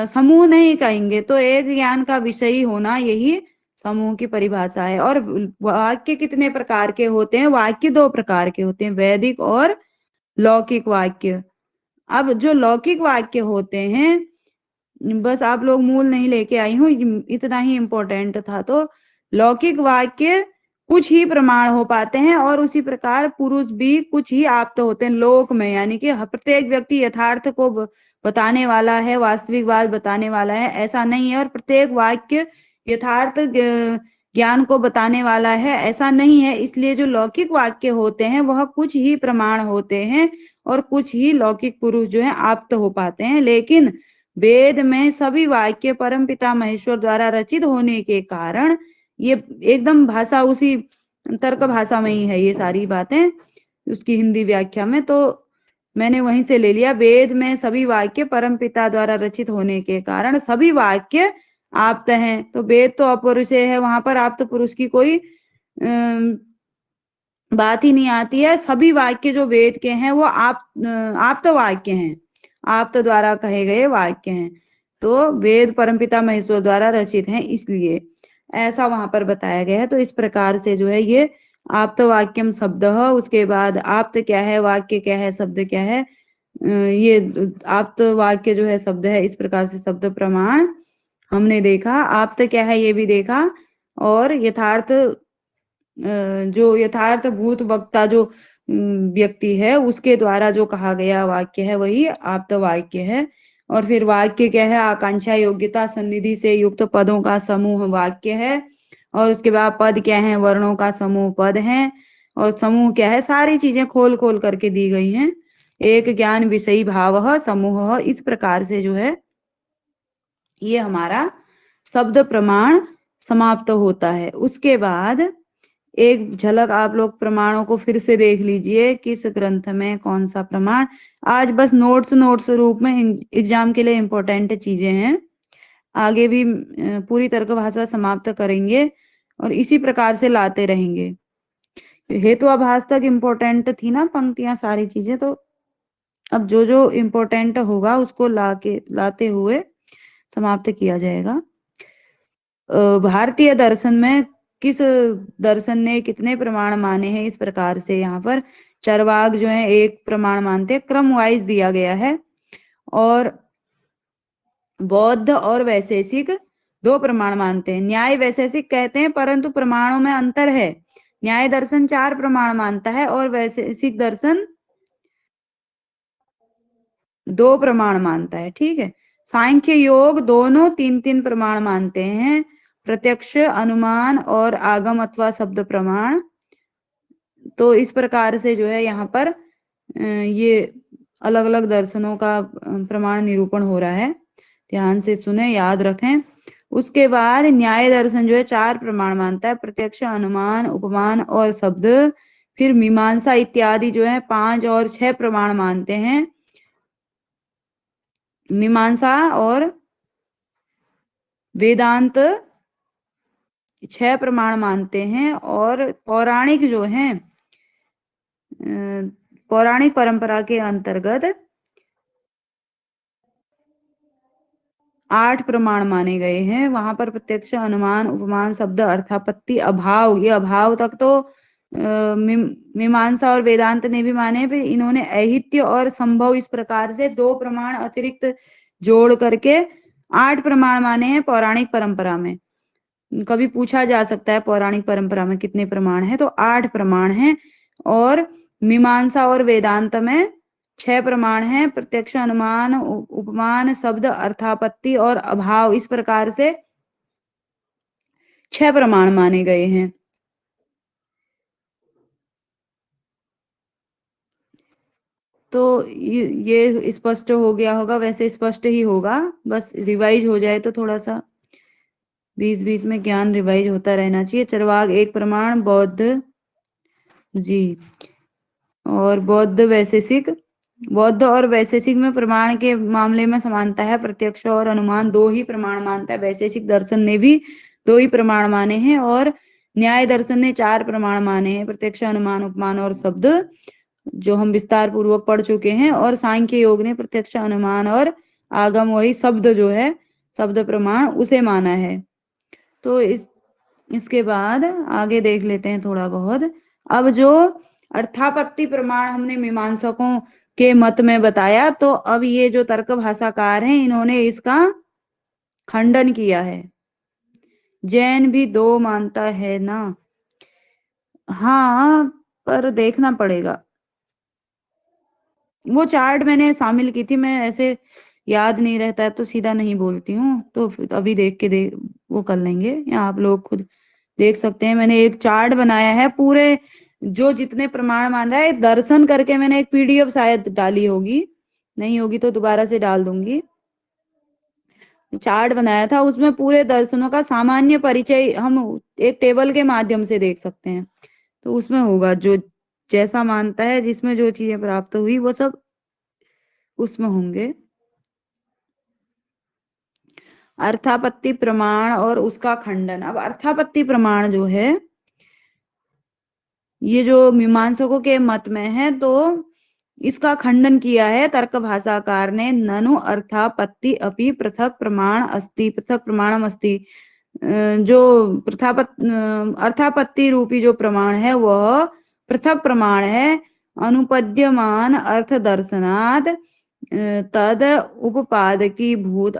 समूह नहीं कहेंगे। तो एक ज्ञान का विषयी होना यही समूह की परिभाषा है। और वाक्य कितने प्रकार के होते हैं? वाक्य दो प्रकार के होते हैं, वैदिक और लौकिक वाक्य। अब जो लौकिक वाक्य होते हैं, बस आप लोग मूल नहीं लेके आई हूँ, इतना ही इम्पोर्टेंट था। तो लौकिक वाक्य कुछ ही प्रमाण हो पाते हैं, और उसी प्रकार पुरुष भी कुछ ही आप्त होते हैं लोक में। यानी कि प्रत्येक व्यक्ति यथार्थ को बताने वाला है, वास्तविक बात बताने वाला है, ऐसा नहीं है। और प्रत्येक वाक्य यथार्थ ज्ञान को बताने वाला है, ऐसा नहीं है। इसलिए जो लौकिक वाक्य होते हैं वह कुछ ही प्रमाण होते हैं, और कुछ ही लौकिक पुरुष जो है आप्त हो पाते हैं। लेकिन वेद में सभी वाक्य परमपिता महेश्वर द्वारा रचित होने के कारण ये एकदम भाषा उसी तर्क भाषा में ही है, ये सारी बातें उसकी हिंदी व्याख्या में। तो मैंने वहीं से ले लिया, वेद में सभी वाक्य परमपिता द्वारा रचित होने के कारण सभी वाक्य आप्त हैं। तो वेद तो अपरुष है, वहां पर आप्त पुरुष की कोई बात ही नहीं आती है। सभी वाक्य जो वेद के हैं वो आप्त वाक्य हैं, आप्त द्वारा कहे गए वाक्य हैं। तो वेद परमपिता महेश्वर द्वारा रचित हैं, इसलिए ऐसा वहां पर बताया गया है। तो इस प्रकार से जो है ये आप्त वाक्यम शब्द है। उसके बाद आप्त क्या है, वाक्य क्या है, शब्द क्या है, ये आप्त वाक्य जो है शब्द है। इस प्रकार से शब्द प्रमाण हमने देखा, आप्त क्या है ये भी देखा, और यथार्थ जो यथार्थ भूत वक्ता जो व्यक्ति है उसके द्वारा जो कहा गया वाक्य है वही आप्त वाक्य है। और फिर वाक्य क्या है, आकांक्षा योग्यता सन्निधि से युक्त पदों का समूह वाक्य है। और उसके बाद पद क्या है, वर्णों का समूह पद है। और समूह क्या है, सारी चीजें खोल खोल करके दी गई हैं। एक ज्ञान विषयी भाव समूह, इस प्रकार से जो है ये हमारा शब्द प्रमाण समाप्त होता है। उसके बाद एक झलक आप लोग प्रमाणों को फिर से देख लीजिए, किस ग्रंथ में कौन सा प्रमाण। आज बस नोट्स रूप में एग्जाम के लिए इम्पोर्टेंट चीजें हैं, आगे भी पूरी तर्क भाषा समाप्त करेंगे और इसी प्रकार से लाते रहेंगे। हेतुआभास तक इम्पोर्टेंट थी ना पंक्तियां, सारी चीजें। तो अब जो जो इम्पोर्टेंट होगा उसको लाते हुए समाप्त किया जाएगा। भारतीय दर्शन में किस दर्शन ने कितने प्रमाण माने हैं, इस प्रकार से यहाँ पर चरवाक जो है एक प्रमाण मानते हैं, क्रम वाइज दिया गया है। और बौद्ध और वैशेषिक दो प्रमाण मानते हैं। न्याय वैशेषिक कहते हैं परंतु प्रमाणों में अंतर है। न्याय दर्शन 4 प्रमाण मानता है और वैशेषिक दर्शन 2 प्रमाण मानता है। ठीक है। सांख्य योग दोनों 3-3 प्रमाण मानते हैं, प्रत्यक्ष, अनुमान और आगम अथवा शब्द प्रमाण। तो इस प्रकार से जो है यहाँ पर ये अलग अलग दर्शनों का प्रमाण निरूपण हो रहा है। ध्यान से सुने, याद रखें। उसके बाद न्याय दर्शन जो है 4 प्रमाण मानता है, प्रत्यक्ष, अनुमान, उपमान और शब्द। फिर मीमांसा इत्यादि जो है 5 और 6 प्रमाण मानते हैं। मीमांसा और वेदांत 6 प्रमाण मानते हैं। और पौराणिक जो है, पौराणिक परंपरा के अंतर्गत 8 प्रमाण माने गए हैं। वहां पर प्रत्यक्ष, अनुमान, उपमान, शब्द, अर्थापत्ति, अभाव, ये अभाव तक तो मीमांसा और वेदांत ने भी माने। फिर इन्होंने ऐहित्य और संभव, इस प्रकार से 2 प्रमाण अतिरिक्त जोड़ करके 8 प्रमाण माने हैं पौराणिक परंपरा में। कभी पूछा जा सकता है पौराणिक परंपरा में कितने प्रमाण हैं, तो 8 प्रमाण हैं। और मीमांसा और वेदांत में 6 प्रमाण हैं, प्रत्यक्ष, अनुमान, उपमान, शब्द, अर्थापत्ति और अभाव। इस प्रकार से 6 प्रमाण माने गए हैं। तो ये स्पष्ट हो गया होगा, वैसे स्पष्ट ही होगा, बस रिवाइज हो जाए तो थोड़ा सा बीच बीच में ज्ञान रिवाइज होता रहना चाहिए। चरवाक 1 प्रमाण, बौद्ध जी, और बौद्ध वैशेषिक। बौद्ध और वैशेषिक में प्रमाण के मामले में समानता है। प्रत्यक्ष और अनुमान 2 ही प्रमाण मानता है। वैशेषिक दर्शन ने भी 2 ही प्रमाण माने हैं और न्याय दर्शन ने 4 प्रमाण माने हैं, प्रत्यक्ष, अनुमान, उपमान और शब्द, जो हम विस्तार पूर्वक पढ़ चुके हैं। और सांख्य योग ने प्रत्यक्ष, अनुमान और आगम, वही शब्द जो है, शब्द प्रमाण, उसे माना है। तो इसके बाद आगे देख लेते हैं थोड़ा बहुत। अब जो अर्थापत्ति प्रमाण हमने मीमांसकों के मत में बताया, तो अब ये जो तर्क भाषाकार हैं, इन्होंने इसका खंडन किया है। जैन भी 2 मानता है ना? हाँ, पर देखना पड़ेगा। वो चार्ट मैंने शामिल की थी, मैं ऐसे याद नहीं रहता है तो सीधा नहीं बोलती हूँ, तो अभी देख के वो कर लेंगे, या आप लोग खुद देख सकते हैं। मैंने एक चार्ट बनाया है पूरे, जो जितने प्रमाण मान रहा है, दर्शन करके मैंने एक पीडीएफ शायद डाली होगी, नहीं होगी तो दोबारा से डाल दूंगी। चार्ट बनाया था, उसमें पूरे दर्शनों का सामान्य परिचय हम एक टेबल के माध्यम से देख सकते हैं। तो उसमें होगा जो जैसा मानता है, जिसमें जो चीजें प्राप्त हुई वो सब उसमें होंगे। अर्थापत्ति प्रमाण और उसका खंडन। अब अर्थापत्ति प्रमाण जो है, ये जो मीमांसकों के मत में है, तो इसका खंडन किया है तर्क भाषाकार ने। ननु अर्थापत्ति अपि पृथक प्रमाण अस्ति, पृथक प्रमाणम अस्ति। जो अर्थापत्ति रूपी जो प्रमाण है वह पृथक प्रमाण है। अनुपद्यमान अर्थ दर्शनाद तद उपपादकी भूत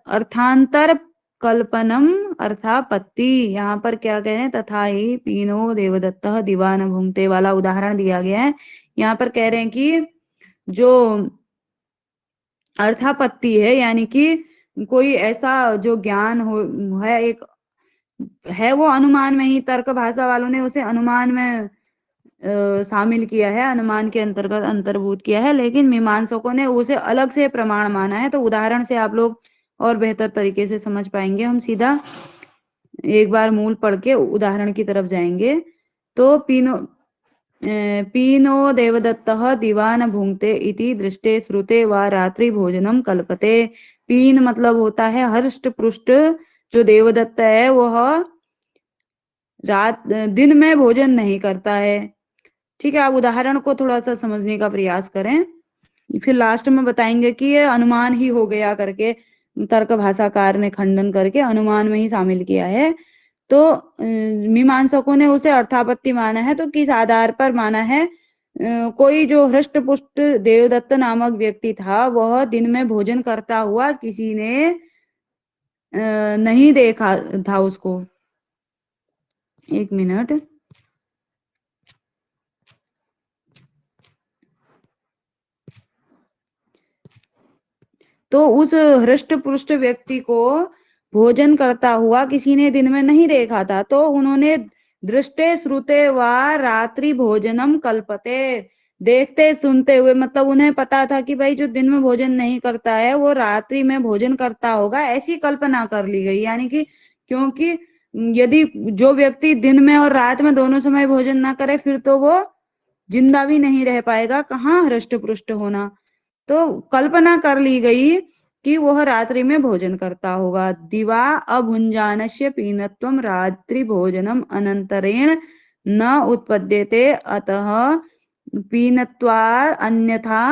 अर्थांतर कल्पनम अर्थापत्ति। यहाँ पर क्या कह रहे हैं? तथा ही पीनो देवदत्त दीवान भुंगते वाला उदाहरण दिया गया है। यहाँ पर कह रहे हैं कि जो अर्थापत्ति है, यानी कि कोई ऐसा जो ज्ञान हो है, एक है, वो अनुमान में ही, तर्क भाषा वालों ने उसे अनुमान में शामिल किया है, अनुमान के अंतर्गत अंतर्भूत किया है, लेकिन मीमांसकों ने उसे अलग से प्रमाण माना है। तो उदाहरण से आप लोग और बेहतर तरीके से समझ पाएंगे। हम सीधा एक बार मूल पढ़ के उदाहरण की तरफ जाएंगे। तो पीनो देवदत्तः दीवान भुंक्ते इति दृष्टे श्रुते व रात्रि भोजनम कल्पते। पीन मतलब होता है हृष्ट पुष्ट। जो देवदत्त है वह दिन में भोजन नहीं करता है। ठीक है, आप उदाहरण को थोड़ा सा समझने का प्रयास करें, फिर लास्ट में बताएंगे कि ये अनुमान ही हो गया करके, तर्क भाषाकार ने खंडन करके अनुमान में ही शामिल किया है। तो मीमांसकों ने उसे अर्थापत्ति माना है। तो किस आधार पर माना है? कोई जो हृष्ट पुष्ट देवदत्त नामक व्यक्ति था, वह दिन में भोजन करता हुआ किसी ने नहीं देखा था उसको। एक मिनट। तो उस हृष्ट पुष्ट व्यक्ति को भोजन करता हुआ किसी ने दिन में नहीं देखा था, तो उन्होंने दृष्टे श्रुते व रात्रि भोजनम कल्पते, देखते सुनते हुए, मतलब उन्हें पता था कि भाई जो दिन में भोजन नहीं करता है वो रात्रि में भोजन करता होगा, ऐसी कल्पना कर ली गई। यानी कि क्योंकि यदि जो व्यक्ति दिन में और रात में दोनों समय भोजन ना करे, फिर तो वो जिंदा भी नहीं रह पाएगा, कहाँ हृष्ट पुष्ट होना। तो कल्पना कर ली गई कि वह रात्रि में भोजन करता होगा। दिवा अभुंजानस्य पीनत्वम रात्रि भोजनम अनंतरेण न उत्पद्यते, अतः पीनत्वा अन्यथा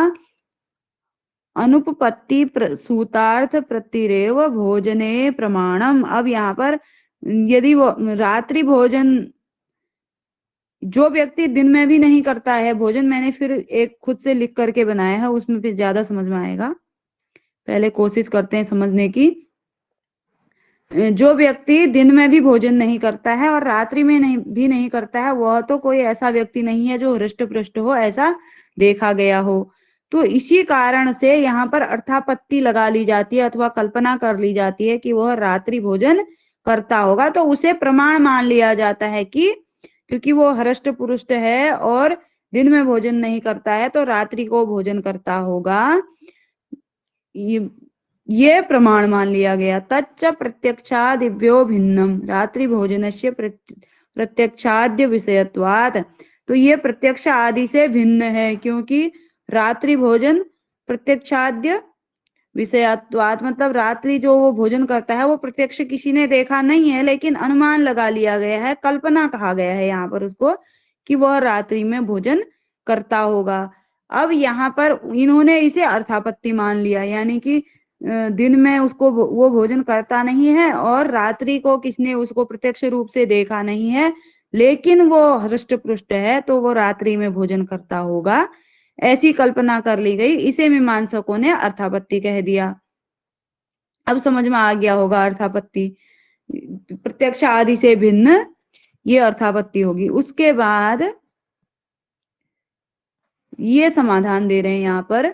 अनुपपत्ति सूतार्थ प्रतिरेव भोजने प्रमाणम। अब यहाँ पर यदि वो रात्रि भोजन, जो व्यक्ति दिन में भी नहीं करता है भोजन, मैंने फिर एक खुद से लिख करके बनाया है, उसमें फिर ज्यादा समझ में आएगा, पहले कोशिश करते हैं समझने की। जो व्यक्ति दिन में भी भोजन नहीं करता है और रात्रि में नहीं करता है, वह तो कोई ऐसा व्यक्ति नहीं है जो हृष्ट पृष्ट हो, ऐसा देखा गया हो। तो इसी कारण से यहाँ पर अर्थापत्ति लगा ली जाती है अथवा कल्पना कर ली जाती है कि वह रात्रि भोजन करता होगा, तो उसे प्रमाण मान लिया जाता है कि क्योंकि वो हृष्ट पुरुष है और दिन में भोजन नहीं करता है तो रात्रि को भोजन करता होगा, ये प्रमाण मान लिया गया। तच्च प्रत्यक्षादिभ्यो भिन्नम रात्रि भोजनस्य प्रत्यक्षाद्य विषयत्वात्। तो ये प्रत्यक्ष आदि से भिन्न है, क्योंकि रात्रि भोजन प्रत्यक्षाद्य विषयत्वात्, मतलब रात्रि जो वो भोजन करता है वो प्रत्यक्ष किसी ने देखा नहीं है, लेकिन अनुमान लगा लिया गया है, कल्पना कहा गया है यहाँ पर उसको कि वह रात्रि में भोजन करता होगा। अब यहाँ पर इन्होंने इसे अर्थापत्ति मान लिया, यानी कि दिन में उसको वो भोजन करता नहीं है और रात्रि को किसने उसको प्रत्यक्ष रूप से देखा नहीं है, लेकिन वो हृष्ट पुष्ट है तो वो रात्रि में भोजन करता होगा, ऐसी कल्पना कर ली गई। इसे मीमांसकों ने अर्थापत्ति कह दिया। अब समझ में आ गया होगा अर्थापत्ति, प्रत्यक्ष आदि से भिन्न ये अर्थापत्ति होगी। उसके बाद ये समाधान दे रहे हैं यहाँ पर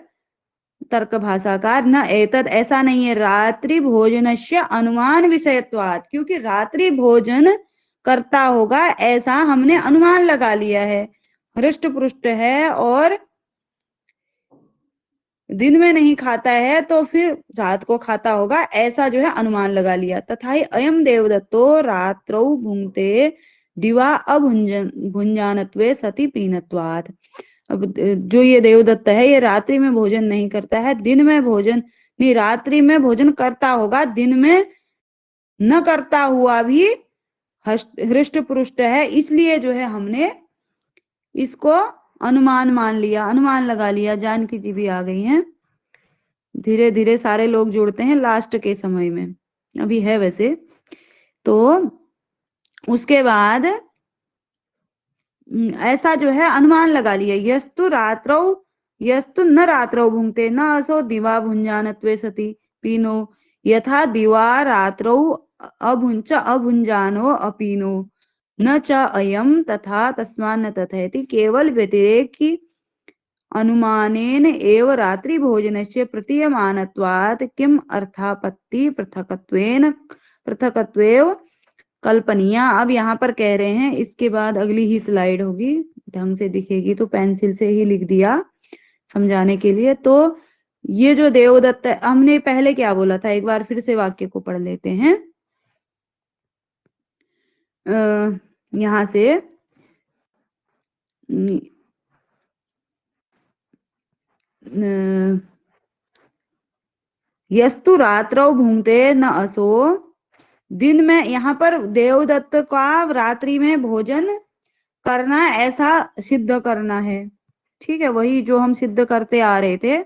तर्क भाषाकार, न एतद, ऐसा नहीं है, रात्रि भोजनस्य अनुमान विषयत्वात्, क्योंकि रात्रि भोजन करता होगा ऐसा हमने अनुमान लगा लिया है, हृष्ट पुष्ट है और दिन में नहीं खाता है तो फिर रात को खाता होगा, ऐसा जो है अनुमान लगा लिया। तथा ही अयम देवदत्तो रात्रौ भुंक्ते दिवा अभुंजानत्वे सति पीनत्वात्। अब जो ये देवदत्त है ये रात्रि में भोजन नहीं करता है, दिन में भोजन नहीं, रात्रि में भोजन करता होगा, दिन में न करता हुआ भी हृष्ट पुरुष है, इसलिए जो है हमने इसको अनुमान मान लिया, अनुमान लगा लिया। जानकी जी भी आ गई हैं, धीरे धीरे सारे लोग जुड़ते हैं लास्ट के समय में, अभी है वैसे। तो उसके बाद ऐसा जो है अनुमान लगा लिया, यस्तु न रात्रौ भुंक्ते न असो दिवा भुंजानत्वे सति पीनो यथा दिवा रात्रौ अभुंजानो अपीनो न च अयम तथा तस्मान्न तथेति केवल व्यतिरेकी अनुमानेन एव रात्रि भोजनस्य प्रतीयमानत्वात् किम अर्थापत्ति पृथकत्वेव कल्पनीया। अब यहाँ पर कह रहे हैं, इसके बाद अगली ही स्लाइड होगी, ढंग से दिखेगी तो पेंसिल से ही लिख दिया समझाने के लिए। तो ये जो देवदत्त है, हमने पहले क्या बोला था, एक बार फिर से वाक्य को पढ़ लेते हैं। यहाँ से यस्तु रात्रौ भुंक्ते न असो, दिन में, यहाँ पर देवदत्त का रात्रि में भोजन करना ऐसा सिद्ध करना है, ठीक है, वही जो हम सिद्ध करते आ रहे थे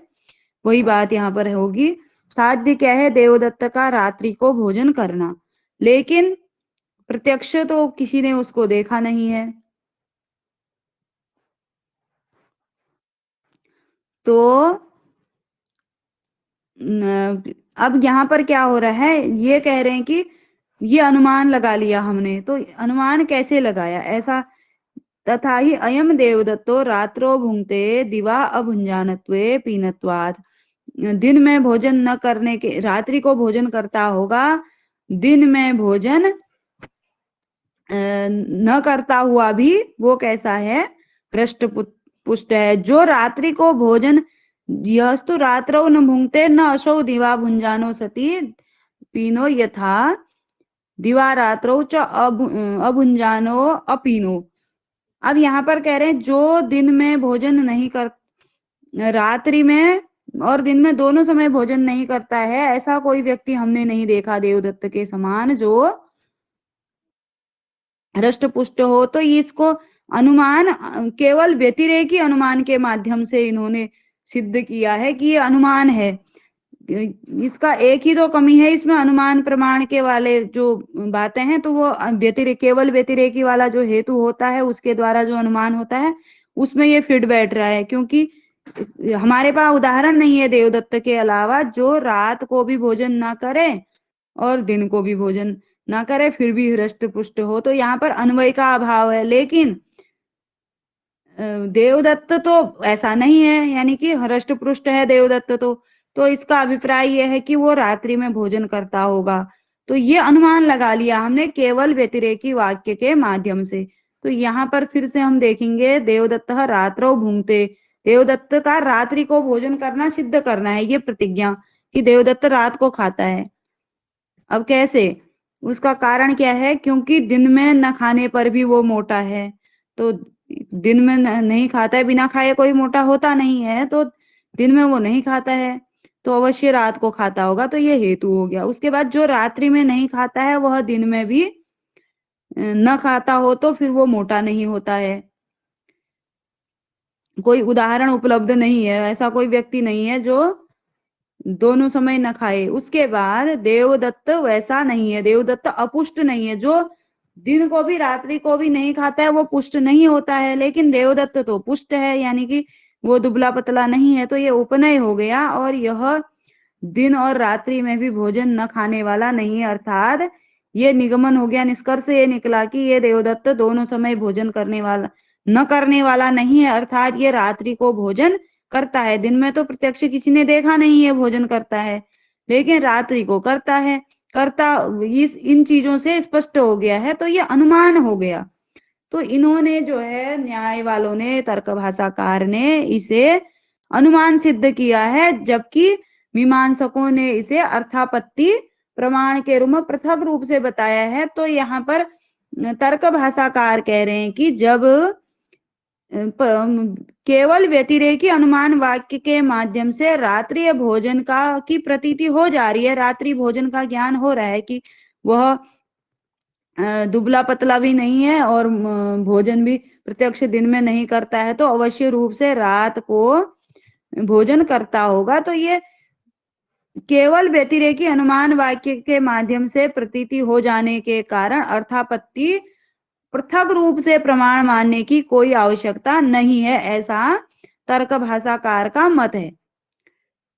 वही बात यहाँ पर होगी। साध्य क्या है, देवदत्त का रात्रि को भोजन करना, लेकिन प्रत्यक्ष तो किसी ने उसको देखा नहीं है। तो अब यहाँ पर क्या हो रहा है, ये कह रहे हैं कि ये अनुमान लगा लिया हमने, तो अनुमान कैसे लगाया, ऐसा तथा ही अयम देवदत्तो रात्रो भुंक्ते दिवा अभुंजानत्वे पीनत्वात्, दिन में भोजन न करने के, रात्रि को भोजन करता होगा, दिन में भोजन न करता हुआ भी वो कैसा है, हृष्ट पुष्ट है। जो रात्रि को भोजन, यस्तु रात्रौ न भुंक्ते न असौ दिवा भुंजानो सति पीनो यथा दिवा रात्रौ च अभुंजानो अपीनो। अब यहाँ पर कह रहे हैं जो दिन में भोजन नहीं कर, रात्रि में और दिन में दोनों समय भोजन नहीं करता है, ऐसा कोई व्यक्ति हमने नहीं देखा देवदत्त के समान जो हृष्ट पुष्ट हो। तो इसको अनुमान केवल व्यतिरेकी अनुमान के माध्यम से इन्होंने सिद्ध किया है कि ये अनुमान है। इसका एक ही तो कमी है इसमें, अनुमान प्रमाण के वाले जो बातें हैं तो वो केवल व्यतिरेकी वाला जो हेतु होता है उसके द्वारा जो अनुमान होता है उसमें ये फिट बैठ रहा है, क्योंकि हमारे पास उदाहरण नहीं है देवदत्त के अलावा जो रात को भी भोजन ना करे और दिन को भी भोजन ना करे फिर भी हृष्ट पुष्ट हो, तो यहाँ पर अन्वय का अभाव है। लेकिन देवदत्त तो ऐसा नहीं है, यानी कि हृष्ट पुष्ट है देवदत्त तो इसका अभिप्राय यह है कि वो रात्रि में भोजन करता होगा। तो ये अनुमान लगा लिया हमने केवल व्यतिरेकी वाक्य के माध्यम से। तो यहाँ पर फिर से हम देखेंगे देवदत्त रात्रौ भुंक्ते, देवदत्त का रात्रि को भोजन करना सिद्ध करना है, ये प्रतिज्ञा कि देवदत्त रात को खाता है। अब कैसे, उसका कारण क्या है, क्योंकि दिन में न खाने पर भी वो मोटा है। तो दिन में नहीं खाता है, बिना खाए कोई मोटा होता नहीं है, तो दिन में वो नहीं खाता है तो अवश्य रात को खाता होगा, तो ये हेतु हो गया। उसके बाद जो रात्रि में नहीं खाता है वह दिन में भी न खाता हो तो फिर वो मोटा नहीं होता है। कोई उदाहरण उपलब्ध नहीं है, ऐसा कोई व्यक्ति नहीं है जो दोनों समय न खाए। उसके बाद देवदत्त वैसा नहीं है, देवदत्त अपुष्ट नहीं है, जो दिन को भी रात्रि को भी नहीं खाता है वो पुष्ट नहीं होता है। लेकिन देवदत्त तो पुष्ट है, यानी कि वो दुबला पतला नहीं है, तो ये उपनय हो गया। और यह दिन और रात्रि में भी भोजन न खाने वाला नहीं है, अर्थात ये निगमन हो गया, निष्कर्ष ये निकला कि ये देवदत्त दोनों समय भोजन करने वाला न करने वाला नहीं है, अर्थात ये रात्रि को भोजन करता है। दिन में तो प्रत्यक्ष किसी ने देखा नहीं है भोजन करता है, लेकिन रात्रि को करता है। करता इस इन चीजों से स्पष्ट हो गया है, तो ये अनुमान हो गया। तो इन्होंने जो है न्याय वालों ने, तर्क भाषाकार ने इसे अनुमान सिद्ध किया है, जबकि मीमांसकों ने इसे अर्थापत्ति प्रमाण के रूप में पृथक रूप से बताया है। तो यहाँ पर तर्क भाषाकार कह रहे हैं कि जब केवल व्यतिरेकी अनुमान वाक्य के माध्यम से रात्रि भोजन का की प्रतीति हो जा रही है, रात्रि भोजन का ज्ञान हो रहा है कि वह दुबला पतला भी नहीं है और भोजन भी प्रत्यक्ष दिन में नहीं करता है, तो अवश्य रूप से रात को भोजन करता होगा। तो ये केवल व्यतिरेकी अनुमान वाक्य के माध्यम से प्रतीति हो जाने के कारण अर्थापत्ति पृथक रूप से प्रमाण मानने की कोई आवश्यकता नहीं है, ऐसा तर्क भाषाकार का मत है।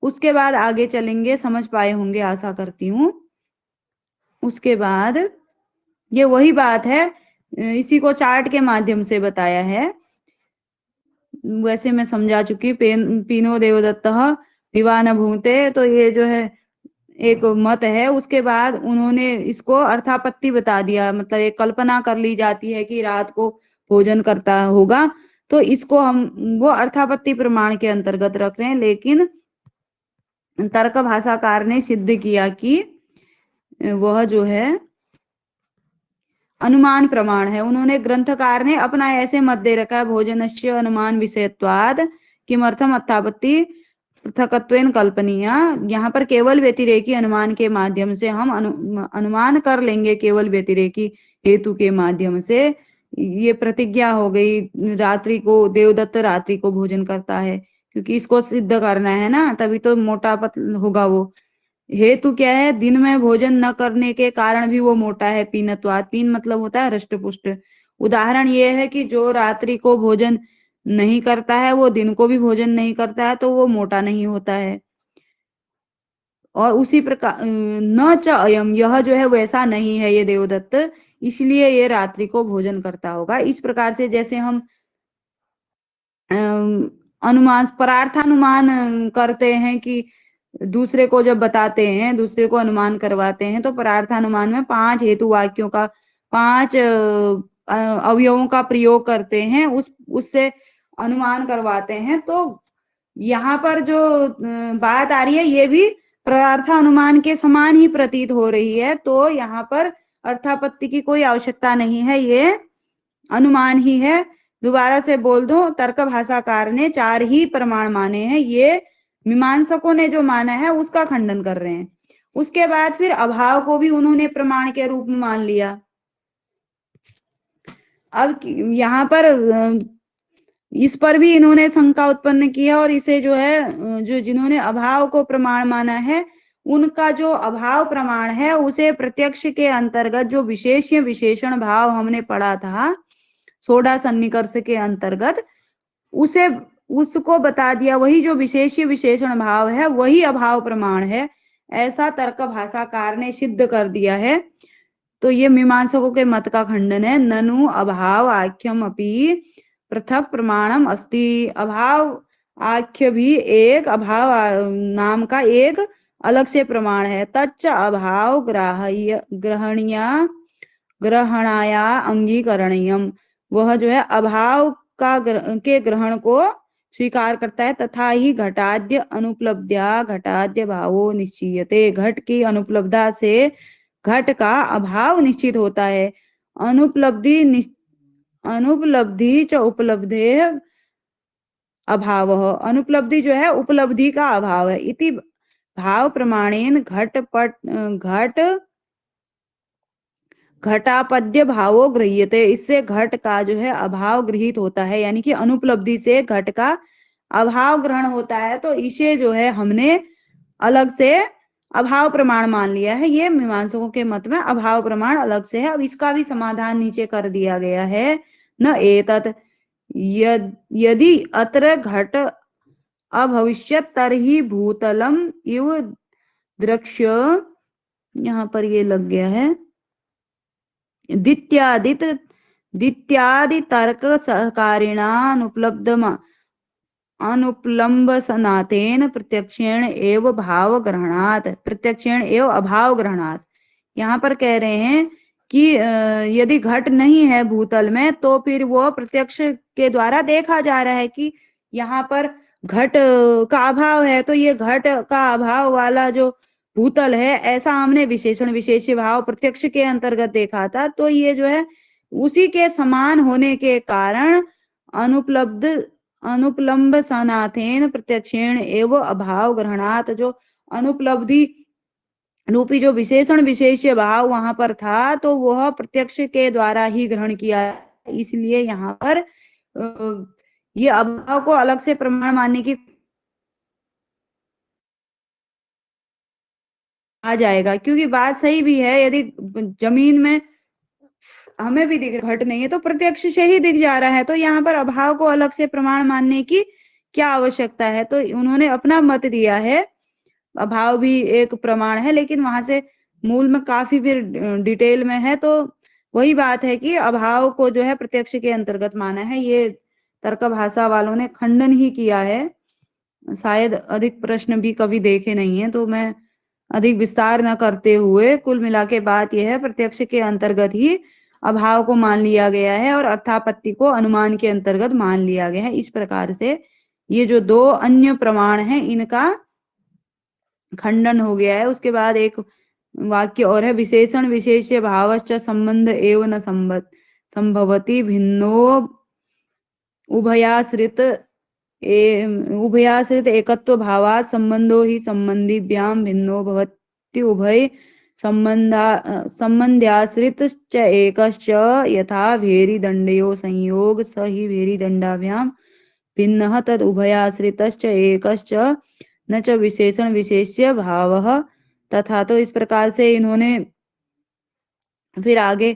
उसके बाद आगे चलेंगे, समझ पाए होंगे आशा करती हूँ। उसके बाद ये वही बात है, इसी को चार्ट के माध्यम से बताया है, वैसे मैं समझा चुकी। पीनो देवदत्त दिवान भूंगते, तो ये जो है एक मत है। उसके बाद उन्होंने इसको अर्थापत्ति बता दिया, मतलब एक कल्पना कर ली जाती है कि रात को भोजन करता होगा, तो इसको हम वो अर्थापत्ति प्रमाण के अंतर्गत रख रहे हैं। लेकिन तर्क भाषाकार ने सिद्ध किया कि वह जो है अनुमान प्रमाण है। उन्होंने ग्रंथकार ने अपना ऐसे मत दे रखा है, भोजनस्य अनुमान विषयत्वाद किमर्थम अर्थापत्ति पृथकत्वेन कल्पनीय। यहाँ पर केवल व्यतिरेकी अनुमान के माध्यम से हम अनुमान कर लेंगे, केवल व्यतिरेकी हेतु के माध्यम से। ये प्रतिज्ञा हो गई, रात्रि को देवदत्त रात्रि को भोजन करता है, क्योंकि इसको सिद्ध करना है ना, तभी तो मोटा पतल होगा वो। हेतु क्या है, दिन में भोजन न करने के कारण भी वो मोटा है, पीनत्वाद, पीन मतलब होता है हृष्ट पुष्ट। उदाहरण ये है कि जो रात्रि को भोजन नहीं करता है वो दिन को भी भोजन नहीं करता है, तो वो मोटा नहीं होता है। और उसी प्रकार न च अयम, यह जो है वैसा नहीं है ये देवदत्त, इसलिए ये रात्रि को भोजन करता होगा। इस प्रकार से जैसे हम अनुमान परार्थानुमान करते हैं कि दूसरे को जब बताते हैं, दूसरे को अनुमान करवाते हैं, तो परार्थानुमान में 5 हेतु वाक्यों का 5 अवयवों का प्रयोग करते हैं, उससे अनुमान करवाते हैं। तो यहाँ पर जो बात आ रही है ये भी परार्थानुमान के समान ही प्रतीत हो रही है, तो यहाँ पर अर्थापत्ति की कोई आवश्यकता नहीं है, ये अनुमान ही है। दोबारा से बोल दो, तर्क भाषाकार ने 4 ही प्रमाण माने हैं, ये मीमांसकों ने जो माना है उसका खंडन कर रहे हैं। उसके बाद फिर अभाव को भी उन्होंने प्रमाण के रूप में मान लिया। अब यहाँ पर इस पर भी इन्होंने शंका उत्पन्न किया, और इसे जो है जो जिन्होंने अभाव को प्रमाण माना है उनका जो अभाव प्रमाण है उसे प्रत्यक्ष के अंतर्गत जो विशेष विशेषण भाव हमने पढ़ा था सोडा सन्निकर्ष के अंतर्गत, उसे उसको बता दिया। वही जो विशेष विशेषण भाव है वही अभाव प्रमाण है, ऐसा तर्क भाषाकार ने सिद्ध कर दिया है। तो ये मीमांसकों के मत का खंडन है। ननु अभाव आख्यम अपि पृथक प्रमाणम अस्ति। अभाव आख्य भी एक अभाव नाम का एक अलग से प्रमाण है। तच्च अभाव ग्रहणाया अंगीकरणीयम। वह जो है अभाव के ग्रहण को स्वीकार करता है। तथा ही घटाद्य अनुपलब्ध्या घटाद्य भावो निश्चीयते। घट की अनुपलब्धा से घट का अभाव निश्चित होता है। अनुपलब्धि च उपलब्धे अभाव। अनुपलब्धि जो है उपलब्धि का अभाव है। इति भाव प्रमाणेन घटापद्य भावो गृह्यते। इससे घट का जो है अभाव गृहीत होता है, यानी कि अनुपलब्धि से घट का अभाव ग्रहण होता है। तो इसे जो है हमने अलग से अभाव प्रमाण मान लिया है। ये मीमांसकों के मत में अभाव प्रमाण अलग से है। अब इसका भी समाधान नीचे कर दिया गया है। न एतत् यदि अत्र घट अभविष्यत् तर्हि भूतलम इव दृक्ष्य, यहाँ पर ये लग गया है, दित्यादि तर्क सहकारिणा अनुपलम्बसनातेन प्रत्यक्षेण एव भाव ग्रहणात् प्रत्यक्षेण एव अभाव ग्रहणात्। यहाँ पर कह रहे हैं कि यदि घट नहीं है भूतल में तो फिर वो प्रत्यक्ष के द्वारा देखा जा रहा है कि यहाँ पर घट का अभाव है। तो ये घट का अभाव वाला जो भूतल है, ऐसा हमने विशेषण विशेष्य भाव प्रत्यक्ष के अंतर्गत देखा था। तो ये जो है उसी के समान होने के कारण अनुपलम्ब सनाथेन प्रत्यक्षेण एवं अभाव ग्रहणात। जो अनुपलब्धि रूपी जो विशेषण विशेष्य भाव वहां पर था, तो वह प्रत्यक्ष के द्वारा ही ग्रहण किया। इसलिए यहाँ पर ये अभाव को अलग से प्रमाण मानने की आ जाएगा, क्योंकि बात सही भी है। यदि जमीन में हमें भी दिख घट नहीं है तो प्रत्यक्ष से ही दिख जा रहा है, तो यहाँ पर अभाव को अलग से प्रमाण मानने की क्या आवश्यकता है। तो उन्होंने अपना मत दिया है, अभाव भी एक प्रमाण है, लेकिन वहां से मूल में काफी फिर डिटेल में है। तो वही बात है कि अभाव को जो है प्रत्यक्ष के अंतर्गत माना है। ये तर्क भाषा वालों ने खंडन ही किया है। शायद अधिक प्रश्न भी कभी देखे नहीं है, तो मैं अधिक विस्तार न करते हुए कुल मिला के बात यह है, प्रत्यक्ष के अंतर्गत ही अभाव को मान लिया गया है और अर्थापत्ति को अनुमान के अंतर्गत मान लिया गया है। इस प्रकार से ये जो दो अन्य प्रमाण हैं इनका खंडन हो गया है। उसके बाद एक वाक्य और है, विशेषण विशेष्य भावश्च संबंध एव न संभवति भिन्नो उभयाश्रित एकत्व भावात् संबंधो ही संबंधीभ्याम भिन्नो भवति। उभय संबंध्याश्रित च एकश्च यथा भेरी दंडयो संयोग स ही भेरी दंडाभ्याम भिन्नः तद उभयाश्रितश्च एकश्च न च विशेषण विशेष्य भावः तथा। तो इस प्रकार से इन्होंने फिर आगे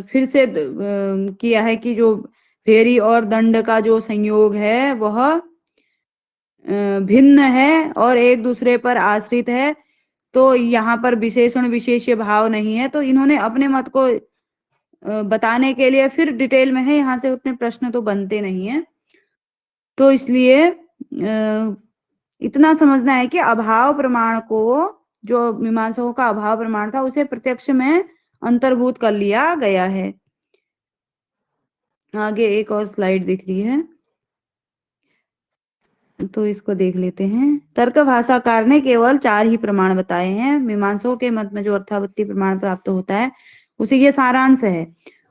फिर से किया है कि जो फेरी और दंड का जो संयोग है वह भिन्न है और एक दूसरे पर आश्रित है। तो यहाँ पर विशेषण विशेष्य भाव नहीं है। तो इन्होंने अपने मत को बताने के लिए फिर डिटेल में है, यहाँ से उतने प्रश्न तो बनते नहीं है। तो इसलिए इतना समझना है कि अभाव प्रमाण को, जो मीमांसकों का अभाव प्रमाण था, उसे प्रत्यक्ष में अंतर्भूत कर लिया गया है। आगे एक और स्लाइड दिख रही है, तो इसको देख लेते हैं। तर्क भाषाकार ने केवल 4 ही प्रमाण बताए हैं। मीमांसकों के मत में जो अर्थापत्ति प्रमाण प्राप्त होता है उसी के सारांश है।